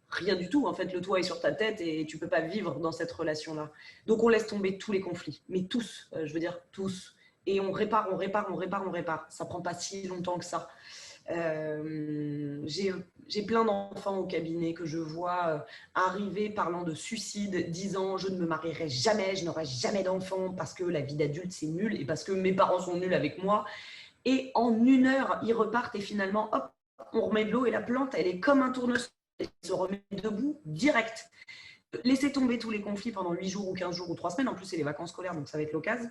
Rien du tout, en fait, le toit est sur ta tête et tu ne peux pas vivre dans cette relation-là. Donc on laisse tomber tous les conflits, mais tous, je veux dire tous. Et on répare. Ça ne prend pas si longtemps que ça. J'ai plein d'enfants au cabinet que je vois arriver parlant de suicide, disant je ne me marierai jamais, je n'aurai jamais d'enfant parce que la vie d'adulte c'est nul et parce que mes parents sont nuls avec moi. Et en 1 heure, ils repartent et finalement, hop, on remet de l'eau et la plante, elle est comme un tournesol, elle se remet debout direct. Laisser tomber tous les conflits pendant 8 jours ou 15 jours ou 3 semaines, en plus c'est les vacances scolaires donc ça va être l'occasion.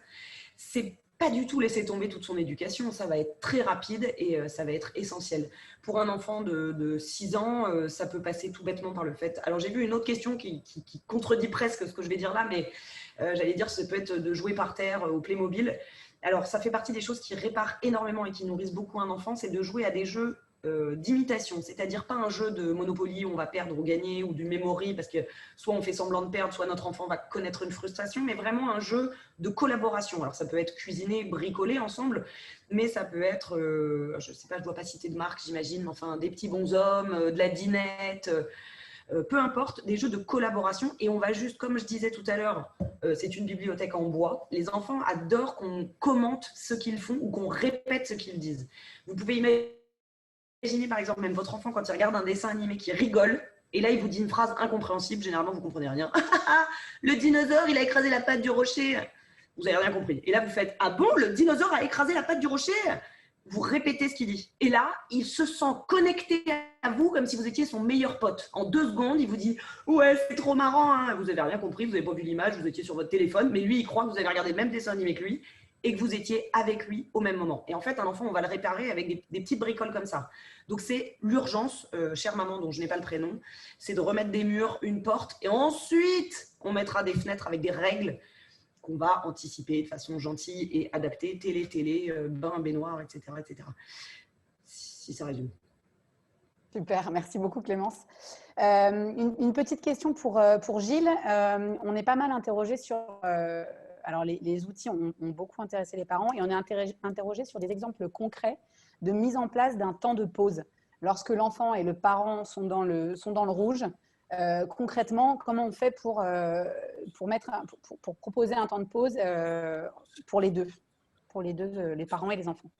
C'est pas du tout laisser tomber toute son éducation, ça va être très rapide et ça va être essentiel. Pour un enfant de 6 ans, ça peut passer tout bêtement par le fait. Alors j'ai vu une autre question qui contredit presque ce que je vais dire là, mais j'allais dire ça peut être de jouer par terre au Playmobil. Alors ça fait partie des choses qui réparent énormément et qui nourrissent beaucoup un enfant, c'est de jouer à des jeux d'imitation, c'est-à-dire pas un jeu de Monopoly où on va perdre ou gagner ou du memory parce que soit on fait semblant de perdre, soit notre enfant va connaître une frustration, mais vraiment un jeu de collaboration. Alors ça peut être cuisiner, bricoler ensemble, mais ça peut être, je sais pas, je dois pas citer de marque, j'imagine, mais enfin des petits bonshommes, de la dinette, peu importe, des jeux de collaboration. Et on va juste, comme je disais tout à l'heure, c'est une bibliothèque en bois. Les enfants adorent qu'on commente ce qu'ils font ou qu'on répète ce qu'ils disent. Vous pouvez imaginer par exemple même votre enfant quand il regarde un dessin animé qui rigole et là il vous dit une phrase incompréhensible, généralement vous ne comprenez rien. Le dinosaure il a écrasé la patte du rocher, vous n'avez rien compris. Et là vous faites ah bon, le dinosaure a écrasé la patte du rocher, vous répétez ce qu'il dit et là il se sent connecté à vous comme si vous étiez son meilleur pote. En 2 secondes il vous dit ouais c'est trop marrant, hein. Vous n'avez rien compris, vous n'avez pas vu l'image, vous étiez sur votre téléphone, mais lui il croit que vous avez regardé le même dessin animé que lui et que vous étiez avec lui au même moment. Et en fait, un enfant, on va le réparer avec des petites bricoles comme ça. Donc, c'est l'urgence, chère maman dont je n'ai pas le prénom, c'est de remettre des murs, une porte, et ensuite, on mettra des fenêtres avec des règles qu'on va anticiper de façon gentille et adaptée, télé, bain, baignoire, etc., etc. Si ça résume. Super, merci beaucoup Clémence. Une petite question pour Gilles. On est pas mal interrogé sur... alors les outils ont beaucoup intéressé les parents et on est interrogé sur des exemples concrets de mise en place d'un temps de pause. Lorsque l'enfant et le parent sont dans le rouge, concrètement, comment on fait pour proposer un temps de pause pour les deux, les parents et les enfants?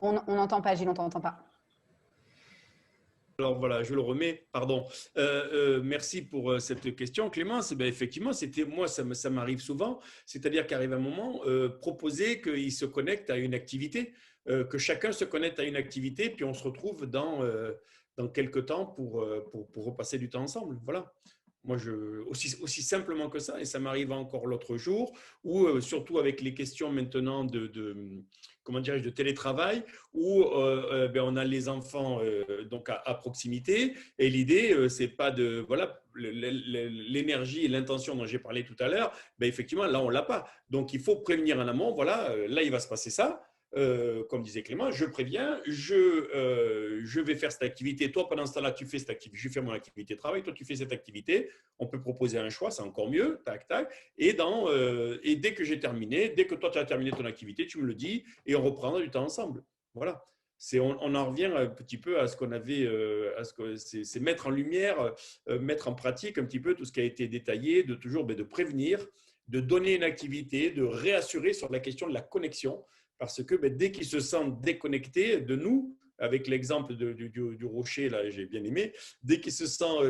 On n'entend pas, Gilles, on t'entend pas. Alors voilà, je le remets, pardon. Merci pour cette question, Clémence. Eh bien, effectivement, moi, ça m'arrive souvent, c'est-à-dire qu'arrive un moment, proposer qu'ils se connectent à une activité, que chacun se connecte à une activité, puis on se retrouve dans quelques temps pour repasser du temps ensemble. Voilà. Moi, aussi simplement que ça, et ça m'arrive encore l'autre jour, ou surtout avec les questions maintenant comment dirais-je, de télétravail, où on a les enfants donc à proximité, et l'idée, c'est pas de, voilà, l'énergie et l'intention dont j'ai parlé tout à l'heure, effectivement, là, on l'a pas. Donc, il faut prévenir en amont, voilà, là, il va se passer ça. Comme disait Clément, je préviens, je vais faire cette activité. Toi, pendant ce temps-là, tu fais cette activité. Je fais mon activité de travail. Toi, tu fais cette activité. On peut proposer un choix, c'est encore mieux. Tac, tac. Et dès que j'ai terminé, dès que toi, tu as terminé ton activité, tu me le dis et on reprendra du temps ensemble. Voilà. On en revient un petit peu à ce qu'on avait, c'est mettre en lumière, mettre en pratique un petit peu tout ce qui a été détaillé, de toujours de prévenir, de donner une activité, de réassurer sur la question de la connexion. Parce que dès qu'ils se sentent déconnectés de nous, avec l'exemple du rocher, là, j'ai bien aimé, dès qu'ils se sentent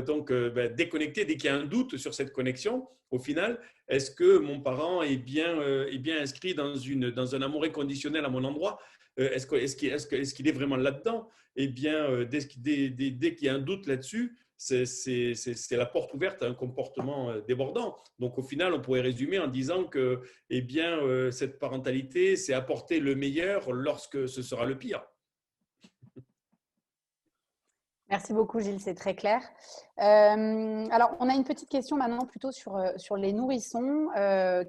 déconnectés, dès qu'il y a un doute sur cette connexion, au final, est-ce que mon parent est bien inscrit dans un amour inconditionnel à mon endroit? Est-ce qu'il est vraiment là-dedans? Eh bien, dès qu'il y a un doute là-dessus, c'est la porte ouverte à un comportement débordant. Donc, au final, on pourrait résumer en disant que cette parentalité, c'est apporter le meilleur lorsque ce sera le pire. Merci beaucoup, Gilles, c'est très clair. Alors, on a une petite question maintenant plutôt sur les nourrissons,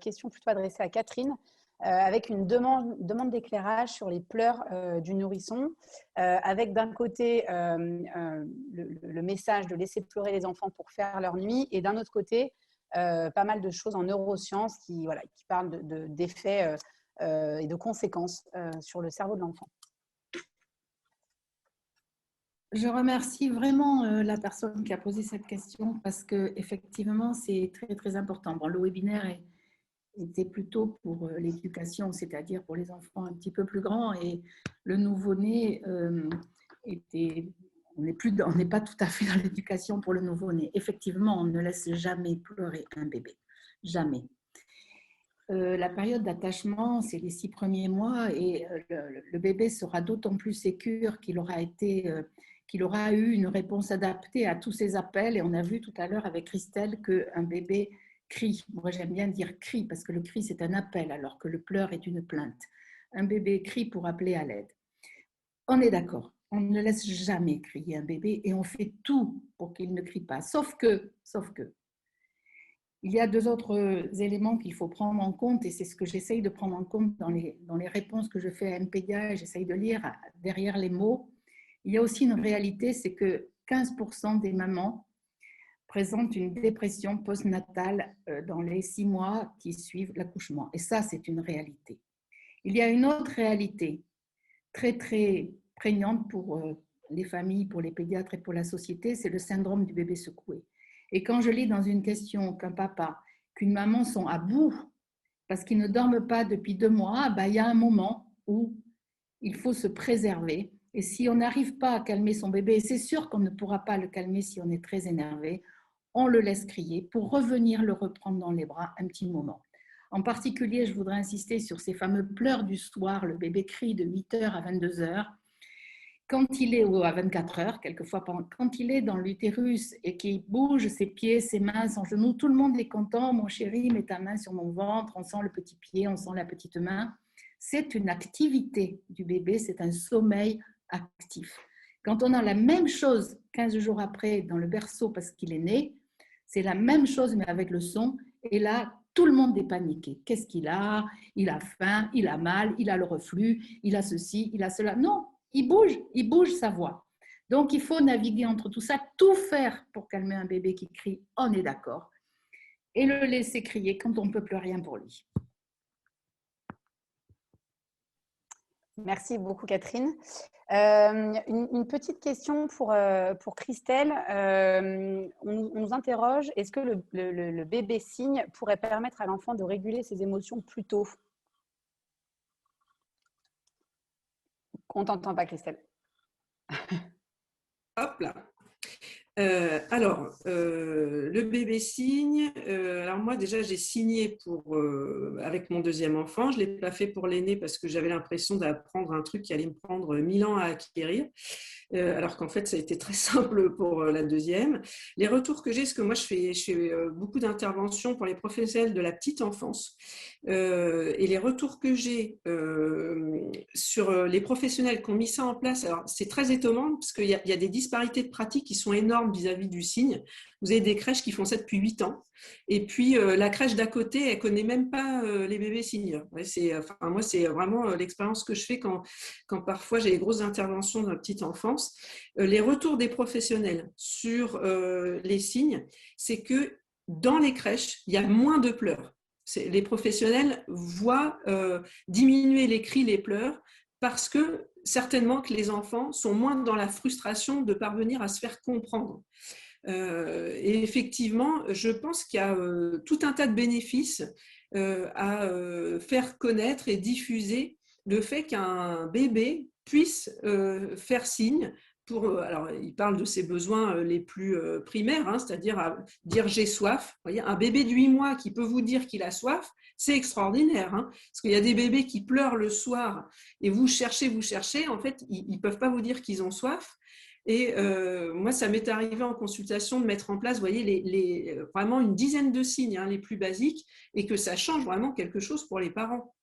question plutôt adressée à Catherine. Avec une demande d'éclairage sur les pleurs du nourrisson, avec d'un côté le message de laisser pleurer les enfants pour faire leur nuit, et d'un autre côté, pas mal de choses en neurosciences qui parlent d'effets et de conséquences sur le cerveau de l'enfant. Je remercie vraiment la personne qui a posé cette question parce qu'effectivement, c'est très, très important. Bon, le webinaire était plutôt pour l'éducation, c'est-à-dire pour les enfants un petit peu plus grands, et le nouveau-né on n'est pas tout à fait dans l'éducation pour le nouveau-né. Effectivement, on ne laisse jamais pleurer un bébé, jamais. La période d'attachement, c'est les 6 premiers mois, et le bébé sera d'autant plus sécure qu'il aura eu une réponse adaptée à tous ces appels. Et on a vu tout à l'heure avec Christelle qu'un bébé crie. Moi, j'aime bien dire crie parce que le cri, c'est un appel, alors que le pleur est une plainte. Un bébé crie pour appeler à l'aide. On est d'accord. On ne laisse jamais crier un bébé et on fait tout pour qu'il ne crie pas. Sauf que, il y a 2 autres éléments qu'il faut prendre en compte, et c'est ce que j'essaye de prendre en compte dans les réponses que je fais à MPEDIA, et j'essaye de lire derrière les mots. Il y a aussi une réalité, c'est que 15% des mamans présentent une dépression postnatale dans les 6 mois qui suivent l'accouchement. Et ça, c'est une réalité. Il y a une autre réalité très, très prégnante pour les familles, pour les pédiatres et pour la société, c'est le syndrome du bébé secoué. Et quand je lis dans une question qu'un papa, qu'une maman sont à bout parce qu'ils ne dorment pas depuis 2 mois, il y a un moment où il faut se préserver. Et si on n'arrive pas à calmer son bébé, et c'est sûr qu'on ne pourra pas le calmer si on est très énervé, on le laisse crier pour revenir le reprendre dans les bras un petit moment. En particulier, je voudrais insister sur ces fameux pleurs du soir. Le bébé crie de 8h à 22h. Quand il est, ou à 24 heures, quelquefois, quand il est dans l'utérus et qu'il bouge ses pieds, ses mains, son genou, tout le monde est content. Mon chéri, mets ta main sur mon ventre, on sent le petit pied, on sent la petite main. C'est une activité du bébé, c'est un sommeil actif. Quand on a la même chose 15 jours après dans le berceau parce qu'il est né, c'est la même chose mais avec le son. Et là, tout le monde est paniqué. Qu'est-ce qu'il a? Il a faim, il a mal, il a le reflux, il a ceci, il a cela. Non, il bouge sa voix. Donc, il faut naviguer entre tout ça, tout faire pour calmer un bébé qui crie, on est d'accord, et le laisser crier quand on ne peut plus rien pour lui. Merci beaucoup, Catherine. Une petite question pour Christelle. On nous interroge, est-ce que le bébé signe pourrait permettre à l'enfant de réguler ses émotions plus tôt? On ne t'entend pas, Christelle. Hop là. Le bébé signe. Alors moi déjà j'ai signé avec mon deuxième enfant. Je ne l'ai pas fait pour l'aîné parce que j'avais l'impression d'apprendre un truc qui allait me prendre 1000 ans à acquérir. Alors qu'en fait ça a été très simple pour la deuxième. Les retours que j'ai, parce que moi je fais beaucoup d'interventions pour les professionnels de la petite enfance, et les retours que j'ai sur les professionnels qui ont mis ça en place, alors c'est très étonnant parce qu'il y a des disparités de pratiques qui sont énormes vis-à-vis du signe. Vous avez des crèches qui font ça depuis 8 ans, et puis la crèche d'à côté, elle ne connaît même pas les bébés signes. Moi, c'est vraiment l'expérience que je fais quand parfois j'ai des grosses interventions dans la petite enfance. Les retours des professionnels sur les signes, c'est que dans les crèches, il y a moins de pleurs. Les professionnels voient diminuer les cris, les pleurs, parce que certainement que les enfants sont moins dans la frustration de parvenir à se faire comprendre. Et effectivement, je pense qu'il y a tout un tas de bénéfices à faire connaître et diffuser le fait qu'un bébé puisse faire signe. Alors, il parle de ses besoins les plus primaires, c'est-à-dire dire j'ai soif. Vous voyez, un bébé de 8 mois qui peut vous dire qu'il a soif, c'est extraordinaire. Parce qu'il y a des bébés qui pleurent le soir et vous cherchez, en fait, ils ne peuvent pas vous dire qu'ils ont soif. Et moi, ça m'est arrivé en consultation de mettre en place, vous voyez, vraiment une dizaine de signes les plus basiques, et que ça change vraiment quelque chose pour les parents.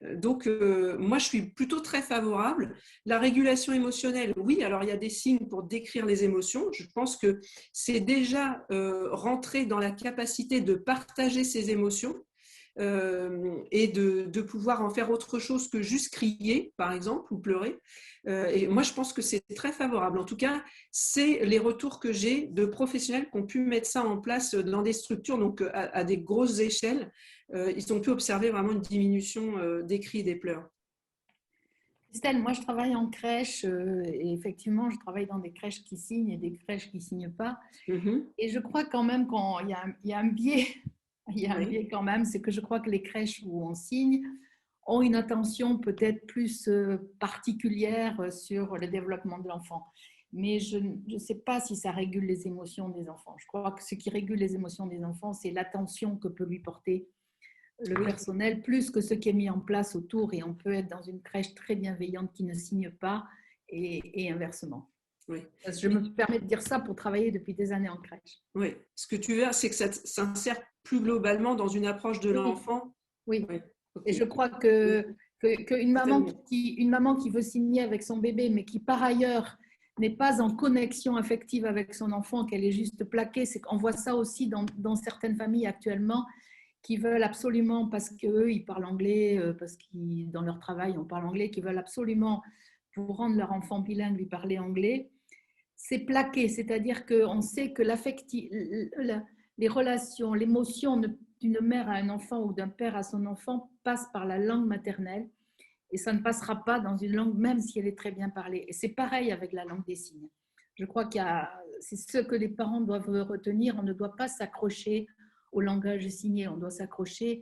Donc, moi, je suis plutôt très favorable. La régulation émotionnelle, oui, alors il y a des signes pour décrire les émotions. Je pense que c'est déjà rentrer dans la capacité de partager ses émotions. Et de pouvoir en faire autre chose que juste crier, par exemple, ou pleurer. Et moi, je pense que c'est très favorable. En tout cas, c'est les retours que j'ai de professionnels qui ont pu mettre ça en place dans des structures, donc à des grosses échelles. Ils ont pu observer vraiment une diminution des cris et des pleurs. Christelle, moi je travaille en crèche et effectivement je travaille dans des crèches qui signent et des crèches qui ne signent pas. Et je crois quand même qu'il y a un biais Il y a un Oui. biais quand même, c'est que je crois que les crèches où on signe ont une attention peut-être plus particulière sur le développement de l'enfant. Mais je ne sais pas si ça régule les émotions des enfants. Je crois que ce qui régule les émotions des enfants, c'est l'attention que peut lui porter le Oui. personnel, plus que ce qui est mis en place autour. Et on peut être dans une crèche très bienveillante qui ne signe pas et inversement. Oui. Je me permets de dire ça pour travailler depuis des années en crèche. Oui. Ce que tu veux, c'est que ça s'insère plus globalement dans une approche de Oui. l'enfant. Oui. Oui. Ok. Et je crois qu'une maman qui veut signer avec son bébé, mais qui par ailleurs n'est pas en connexion affective avec son enfant, qu'elle est juste plaquée, c'est qu'on voit ça aussi dans certaines familles actuellement qui veulent absolument, parce qu'eux, ils parlent anglais, parce que dans leur travail, on parle anglais, qui veulent absolument, pour rendre leur enfant bilingue, lui parler anglais. C'est plaqué, c'est-à-dire qu'on sait que les relations, l'émotion d'une mère à un enfant ou d'un père à son enfant passe par la langue maternelle et ça ne passera pas dans une langue même si elle est très bien parlée. Et c'est pareil avec la langue des signes. Je crois c'est ce que les parents doivent retenir. On ne doit pas s'accrocher au langage signé, on doit s'accrocher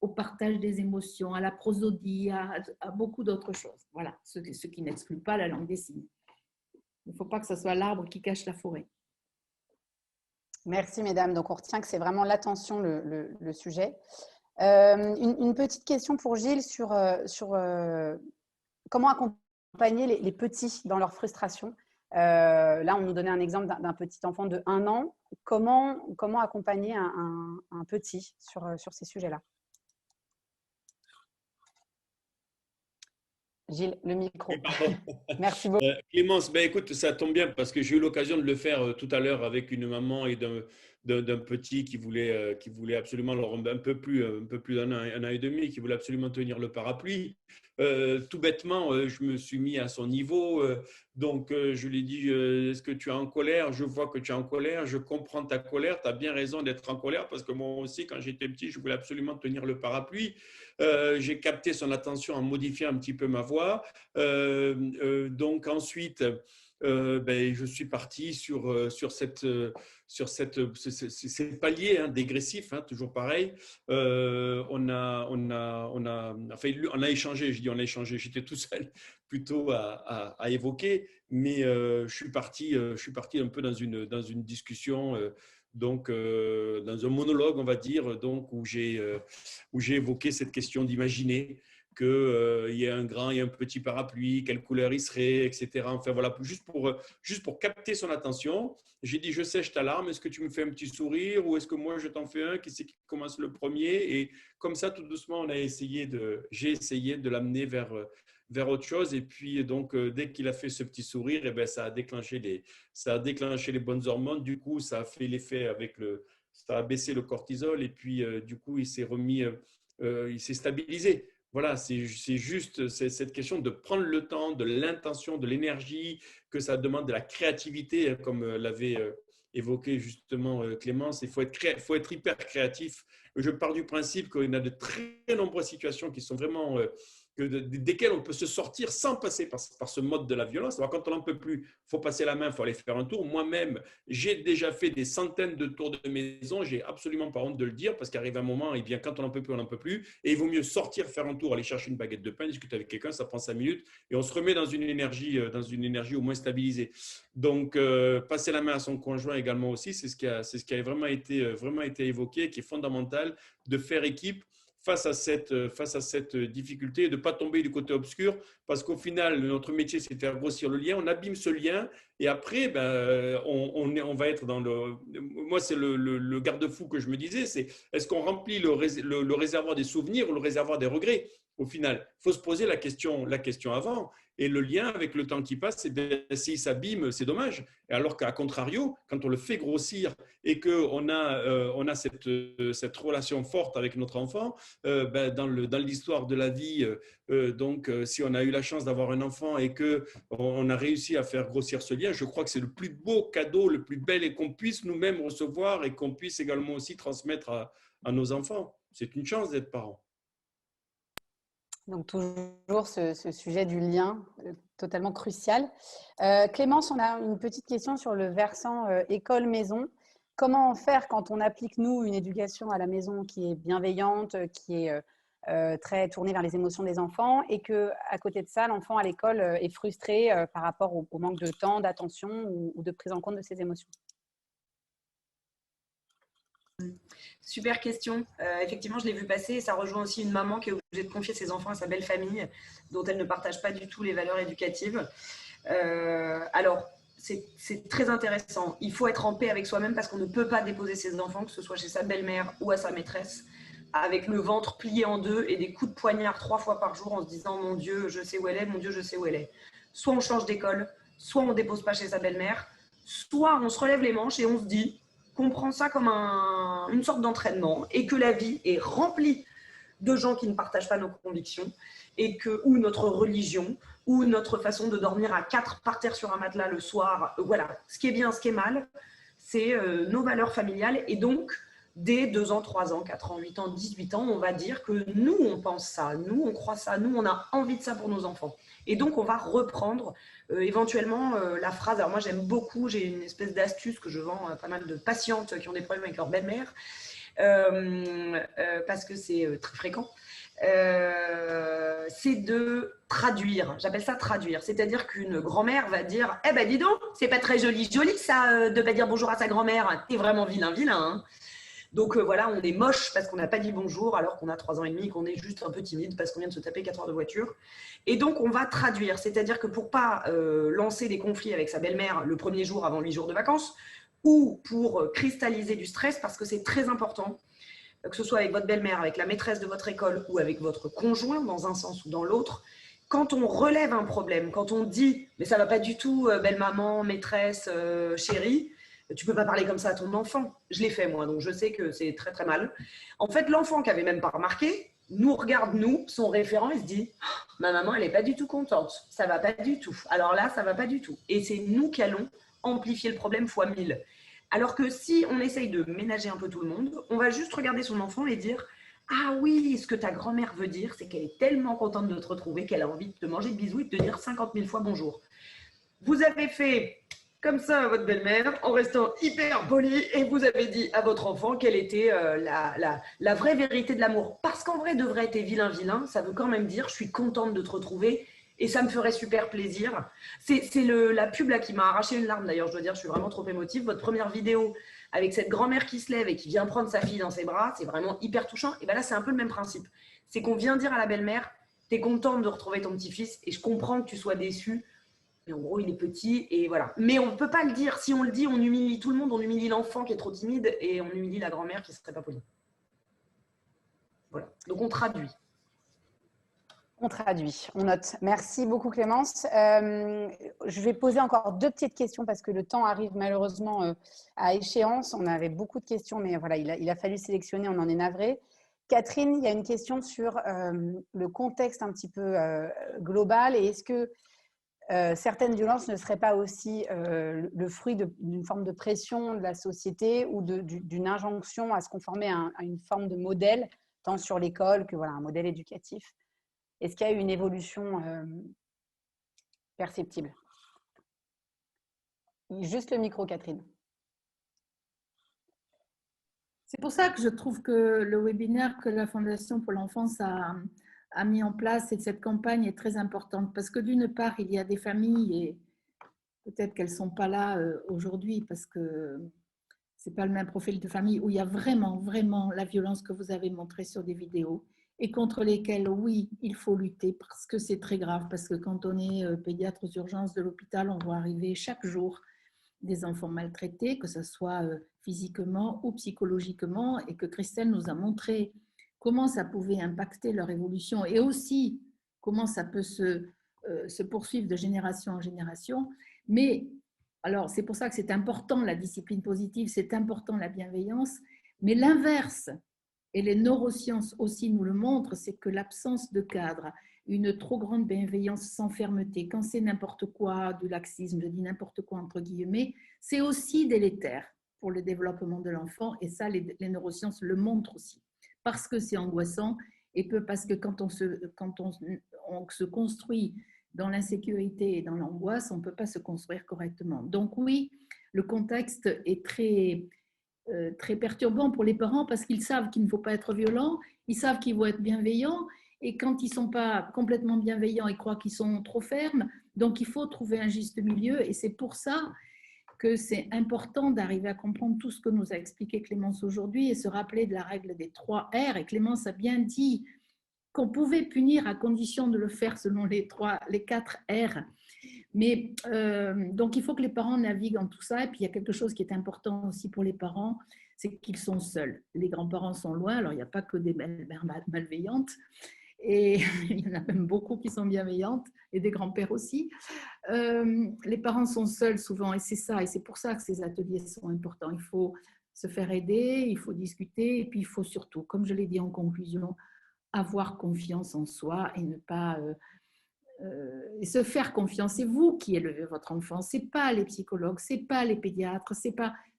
au partage des émotions, à la prosodie, à beaucoup d'autres choses. Voilà, ce qui n'exclut pas la langue des signes. Il ne faut pas que ce soit l'arbre qui cache la forêt. Merci, mesdames. Donc, on retient que c'est vraiment l'attention, le sujet. Une petite question pour Gilles sur comment accompagner les petits dans leur frustration. Là, on nous donnait un exemple d'un petit enfant de 1 an. Comment accompagner un petit sur ces sujets-là? Gilles, le micro. Merci beaucoup. Clémence, ben écoute, ça tombe bien parce que j'ai eu l'occasion de le faire tout à l'heure avec une maman et d'un petit qui voulait absolument, alors un peu plus d'un an, 1 an et demi, qui voulait absolument tenir le parapluie. Tout bêtement, je me suis mis à son niveau. Donc, je lui ai dit, est-ce que tu es en colère? Je vois que tu es en colère. Je comprends ta colère. Tu as bien raison d'être en colère parce que moi aussi, quand j'étais petit, je voulais absolument tenir le parapluie. J'ai capté son attention en modifiant un petit peu ma voix. Donc, ensuite, je suis parti sur ces paliers dégressifs, toujours pareil. On a échangé, je dis on a échangé, j'étais tout seul plutôt à évoquer, mais je suis parti un peu dans une discussion, dans un monologue, on va dire, donc, où j'ai évoqué cette question d'imaginer qu'il y a un grand et un petit parapluie, quelle couleur il serait, etc. Enfin voilà, juste pour capter son attention. J'ai dit, je sèche ta larme, est-ce que tu me fais un petit sourire ou est-ce que moi je t'en fais un? Qui c'est qui commence le premier? Et comme ça, tout doucement, j'ai essayé de l'amener vers autre chose. Et puis, donc, dès qu'il a fait ce petit sourire, ça a déclenché les bonnes hormones. Du coup, ça a fait l'effet ça a baissé le cortisol et puis, du coup, il s'est stabilisé. Voilà, c'est juste cette question de prendre le temps, de l'intention, de l'énergie, que ça demande de la créativité, comme l'avait évoqué justement Clémence. Il faut être hyper créatif. Je pars du principe qu'il y a de très nombreuses situations qui sont vraiment desquelles on peut se sortir sans passer par ce mode de la violence. Alors, quand on n'en peut plus, il faut passer la main, il faut aller faire un tour. Moi-même, j'ai déjà fait des centaines de tours de maison. J'ai absolument pas honte de le dire parce qu'arrive un moment, et bien, quand on n'en peut plus, on n'en peut plus. Et il vaut mieux sortir, faire un tour, aller chercher une baguette de pain, discuter avec quelqu'un, ça prend 5 minutes et on se remet dans une énergie au moins stabilisée. Donc, passer la main à son conjoint également aussi, c'est ce qui a vraiment été évoqué, qui est fondamental, de faire équipe face à cette difficulté, de ne pas tomber du côté obscur, parce qu'au final, notre métier, c'est de faire grossir le lien, on abîme ce lien, et après, on va être dans le… Moi, c'est le garde-fou que je me disais, c'est est-ce qu'on remplit le réservoir des souvenirs ou le réservoir des regrets? Au final, il faut se poser la question avant. Et le lien, avec le temps qui passe, s'il s'abîme, c'est dommage. Alors qu'à contrario, quand on le fait grossir et qu'on a cette relation forte avec notre enfant, dans l'histoire de la vie, si on a eu la chance d'avoir un enfant et qu'on a réussi à faire grossir ce lien, je crois que c'est le plus beau cadeau, le plus bel et qu'on puisse nous-mêmes recevoir et qu'on puisse également aussi transmettre à nos enfants. C'est une chance d'être parent. Donc, toujours ce sujet du lien totalement crucial. Clémence, on a une petite question sur le versant école-maison. comment faire quand on applique, nous, une éducation à la maison qui est bienveillante, qui est très tournée vers les émotions des enfants et qu'à côté de ça, l'enfant à l'école est frustré par rapport au manque de temps, d'attention ou de prise en compte de ses émotions? Super question. Effectivement, je l'ai vu passer et ça rejoint aussi une maman qui est obligée de confier ses enfants à sa belle famille dont elle ne partage pas du tout les valeurs éducatives. Alors, c'est très intéressant. Il faut être en paix avec soi-même parce qu'on ne peut pas déposer ses enfants, que ce soit chez sa belle-mère ou à sa maîtresse, avec le ventre plié en deux et des coups de poignard 3 fois par jour en se disant « Mon Dieu, je sais où elle est, mon Dieu, je sais où elle est ». Soit on change d'école, soit on ne dépose pas chez sa belle-mère, soit on se relève les manches et on se dit qu'on prend ça comme une sorte d'entraînement et que la vie est remplie de gens qui ne partagent pas nos convictions et que, ou notre religion, ou notre façon de dormir à 4 par terre sur un matelas le soir. Voilà, ce qui est bien, ce qui est mal, c'est nos valeurs familiales. Et donc, dès 2 ans, 3 ans, 4 ans, 8 ans, 18 ans, on va dire que nous, on pense ça, nous, on croit ça, nous, on a envie de ça pour nos enfants. Et donc, on va reprendre éventuellement la phrase. Alors moi, j'aime beaucoup, j'ai une espèce d'astuce que je vends à pas mal de patientes qui ont des problèmes avec leur belle-mère, parce que c'est très fréquent. C'est de traduire. J'appelle ça traduire. C'est-à-dire qu'une grand-mère va dire « Eh ben dis donc, c'est pas très joli ça de pas dire bonjour à sa grand-mère. T'es vraiment vilain, hein ». Donc voilà, on est moche parce qu'on n'a pas dit bonjour alors qu'on a 3 ans et demi et qu'on est juste un peu timide parce qu'on vient de se taper 4 heures de voiture. Et donc on va traduire. C'est-à-dire que pour pas lancer des conflits avec sa belle-mère le premier jour avant 8 jours de vacances ou pour cristalliser du stress, parce que c'est très important, que ce soit avec votre belle-mère, avec la maîtresse de votre école ou avec votre conjoint dans un sens ou dans l'autre, quand on relève un problème, quand on dit « mais ça va pas du tout, belle maman, maîtresse, chérie », tu peux pas parler comme ça à ton enfant. Je l'ai fait moi, donc je sais que c'est très très mal. En fait, l'enfant qui avait même pas remarqué, nous regarde, son référent, il se dit oh, « ma maman, elle est pas du tout contente, ça va pas du tout. Alors là, ça va pas du tout. » Et c'est nous qui allons amplifier le problème fois 1000. Alors que si on essaye de ménager un peu tout le monde, on va juste regarder son enfant et dire « Ah oui, ce que ta grand-mère veut dire, c'est qu'elle est tellement contente de te retrouver qu'elle a envie de te manger de bisous et de te dire 50 000 fois bonjour. » Vous avez fait comme ça à votre belle-mère en restant hyper poli et vous avez dit à votre enfant quelle était la vraie vérité de l'amour. Parce qu'en vrai, de vrai, t'es vilain, ça veut quand même dire « Je suis contente de te retrouver ». Et ça me ferait super plaisir. C'est la pub là qui m'a arraché une larme d'ailleurs, je dois dire, je suis vraiment trop émotive. Votre première vidéo avec cette grand-mère qui se lève et qui vient prendre sa fille dans ses bras, c'est vraiment hyper touchant. Et bien là, c'est un peu le même principe. C'est qu'on vient dire à la belle-mère, t'es contente de retrouver ton petit-fils et je comprends que tu sois déçue. Mais en gros, il est petit et voilà. Mais on ne peut pas le dire. Si on le dit, on humilie tout le monde, on humilie l'enfant qui est trop timide et on humilie la grand-mère qui ne serait pas polie. Voilà. Donc on traduit. On traduit, on note. Merci beaucoup Clémence. Je vais poser encore 2 petites questions parce que le temps arrive malheureusement à échéance. On avait beaucoup de questions, mais voilà, il a fallu sélectionner, on en est navré. Catherine, il y a une question sur le contexte un petit peu global et est-ce que certaines violences ne seraient pas aussi le fruit d'une forme de pression de la société ou d'une injonction à se conformer à une forme de modèle, tant sur l'école que voilà, un modèle éducatif? Est-ce qu'il y a eu une évolution perceptible? Juste le micro, Catherine. C'est pour ça que je trouve que le webinaire que la Fondation pour l'enfance a mis en place et cette campagne est très importante parce que d'une part, il y a des familles et peut-être qu'elles ne sont pas là aujourd'hui parce que ce n'est pas le même profil de famille où il y a vraiment, vraiment la violence que vous avez montrée sur des vidéos et contre lesquelles, oui, il faut lutter parce que c'est très grave, parce que quand on est pédiatre aux urgences de l'hôpital, on voit arriver chaque jour des enfants maltraités, que ce soit physiquement ou psychologiquement, et que Christelle nous a montré comment ça pouvait impacter leur évolution et aussi comment ça peut se poursuivre de génération en génération. Mais alors, c'est pour ça que c'est important la discipline positive, c'est important la bienveillance, mais l'inverse, et les neurosciences aussi nous le montrent, c'est que l'absence de cadre, une trop grande bienveillance sans fermeté, quand c'est n'importe quoi, du laxisme, je dis n'importe quoi entre guillemets, c'est aussi délétère pour le développement de l'enfant et ça, les neurosciences le montrent aussi, parce que c'est angoissant et parce que quand on se construit dans l'insécurité et dans l'angoisse, on ne peut pas se construire correctement. Donc oui, le contexte est très très perturbant pour les parents parce qu'ils savent qu'il ne faut pas être violent, ils savent qu'ils vont être bienveillants et quand ils ne sont pas complètement bienveillants, ils croient qu'ils sont trop fermes. Donc, il faut trouver un juste milieu et c'est pour ça que c'est important d'arriver à comprendre tout ce que nous a expliqué Clémence aujourd'hui et se rappeler de la règle des 3 R. Et Clémence a bien dit qu'on pouvait punir à condition de le faire selon les 4 R. Mais donc, il faut que les parents naviguent en tout ça. Et puis, il y a quelque chose qui est important aussi pour les parents, c'est qu'ils sont seuls. Les grands-parents sont loin, alors il n'y a pas que des mères malveillantes. Et il y en a même beaucoup qui sont bienveillantes, et des grands-pères aussi. Les parents sont seuls souvent, et c'est ça, et c'est pour ça que ces ateliers sont importants. Il faut se faire aider, il faut discuter, et puis il faut surtout, comme je l'ai dit en conclusion, avoir confiance en soi et ne pas et se faire confiance. C'est vous qui élevez votre enfant, c'est pas les psychologues, c'est pas les pédiatres,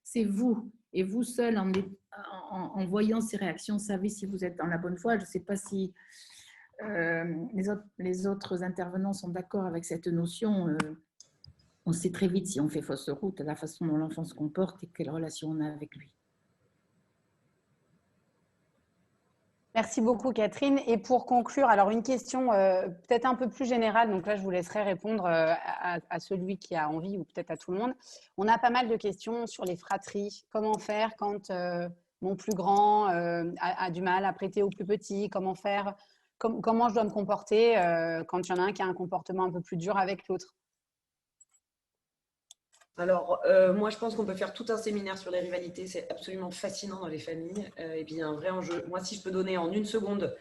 c'est vous. Et vous seul, en voyant ces réactions, savez si vous êtes dans la bonne voie. Je ne sais pas si les autres intervenants sont d'accord avec cette notion. On sait très vite si on fait fausse route, la façon dont l'enfant se comporte et quelle relation on a avec lui. Merci beaucoup, Catherine. Et pour conclure, alors une question peut-être un peu plus générale, donc là je vous laisserai répondre à celui qui a envie ou peut-être à tout le monde. On a pas mal de questions sur les fratries. Comment faire quand mon plus grand a du mal à prêter au plus petit? Comment faire? Comment je dois me comporter quand il y en a un qui a un comportement un peu plus dur avec l'autre? Alors, moi, je pense qu'on peut faire tout un séminaire sur les rivalités. C'est absolument fascinant dans les familles. Et puis, il y a un vrai enjeu. Moi, si je peux donner en 1 seconde,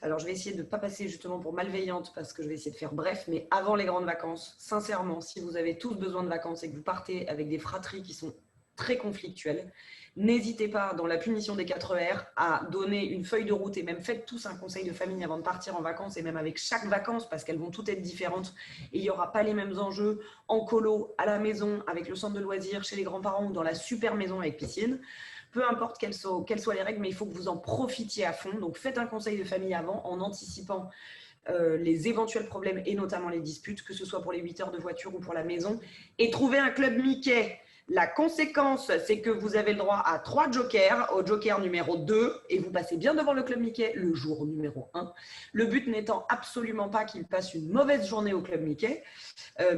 alors je vais essayer de ne pas passer justement pour malveillante parce que je vais essayer de faire bref, mais avant les grandes vacances, sincèrement, si vous avez tous besoin de vacances et que vous partez avec des fratries qui sont très conflictuelles, n'hésitez pas, dans la punition des 4 R, à donner une feuille de route et même faites tous un conseil de famille avant de partir en vacances et même avec chaque vacances parce qu'elles vont toutes être différentes et il n'y aura pas les mêmes enjeux en colo, à la maison, avec le centre de loisirs, chez les grands-parents ou dans la super maison avec piscine. Peu importe quelles soient les règles, mais il faut que vous en profitiez à fond. Donc faites un conseil de famille avant en anticipant les éventuels problèmes et notamment les disputes, que ce soit pour les 8 heures de voiture ou pour la maison. Et trouvez un club Mickey. La conséquence, c'est que vous avez le droit à 3 jokers, au joker numéro 2, et vous passez bien devant le club Mickey le jour numéro 1. Le but n'étant absolument pas qu'il passe une mauvaise journée au club Mickey,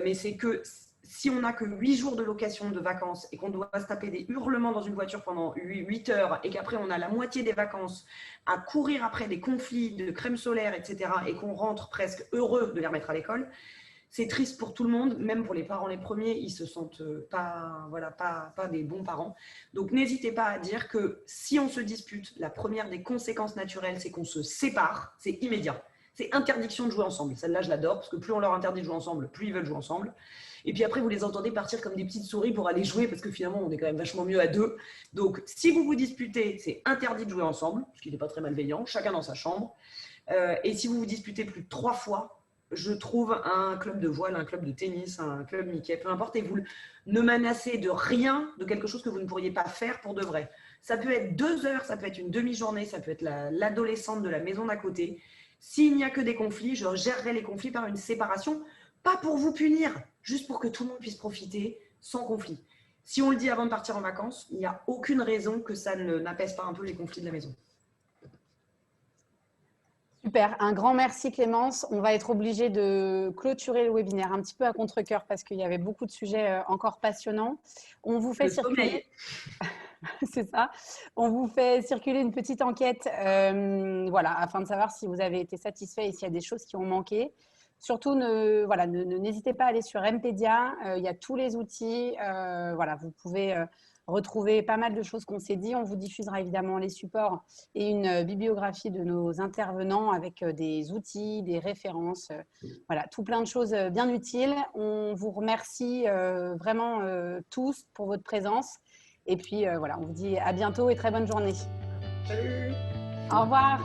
mais c'est que si on n'a que 8 jours de location de vacances et qu'on doit se taper des hurlements dans une voiture pendant 8 heures et qu'après on a la moitié des vacances à courir après des conflits de crème solaire, etc., et qu'on rentre presque heureux de les remettre à l'école, c'est triste pour tout le monde, même pour les parents les premiers, ils se sentent pas des bons parents. Donc n'hésitez pas à dire que si on se dispute, la première des conséquences naturelles, c'est qu'on se sépare, c'est immédiat. C'est interdiction de jouer ensemble. Celle-là, je l'adore, parce que plus on leur interdit de jouer ensemble, plus ils veulent jouer ensemble. Et puis après, vous les entendez partir comme des petites souris pour aller jouer, parce que finalement, on est quand même vachement mieux à 2. Donc, si vous vous disputez, c'est interdit de jouer ensemble, ce qui n'est pas très malveillant, chacun dans sa chambre. Et si vous vous disputez plus de 3 fois, je trouve un club de voile, un club de tennis, un club Mickey, peu importe, et vous ne menacez de rien, de quelque chose que vous ne pourriez pas faire pour de vrai. Ça peut être 2 heures, ça peut être une demi-journée, ça peut être l'adolescente de la maison d'à côté. S'il n'y a que des conflits, je gérerai les conflits par une séparation, pas pour vous punir, juste pour que tout le monde puisse profiter sans conflit. Si on le dit avant de partir en vacances, il n'y a aucune raison que ça n'apaise pas un peu les conflits de la maison. Super, un grand merci Clémence. On va être obligé de clôturer le webinaire un petit peu à contre-cœur parce qu'il y avait beaucoup de sujets encore passionnants. On vous fait circuler... C'est ça. On vous fait circuler une petite enquête voilà, afin de savoir si vous avez été satisfait et s'il y a des choses qui ont manqué. Surtout, n'hésitez pas à aller sur Mpédia. Il y a tous les outils. Voilà, vous pouvez retrouver pas mal de choses qu'on s'est dit. On vous diffusera évidemment les supports et une bibliographie de nos intervenants avec des outils, des références. Voilà, tout plein de choses bien utiles. On vous remercie vraiment tous pour votre présence. Et puis, voilà, on vous dit à bientôt et très bonne journée. Salut! Au revoir!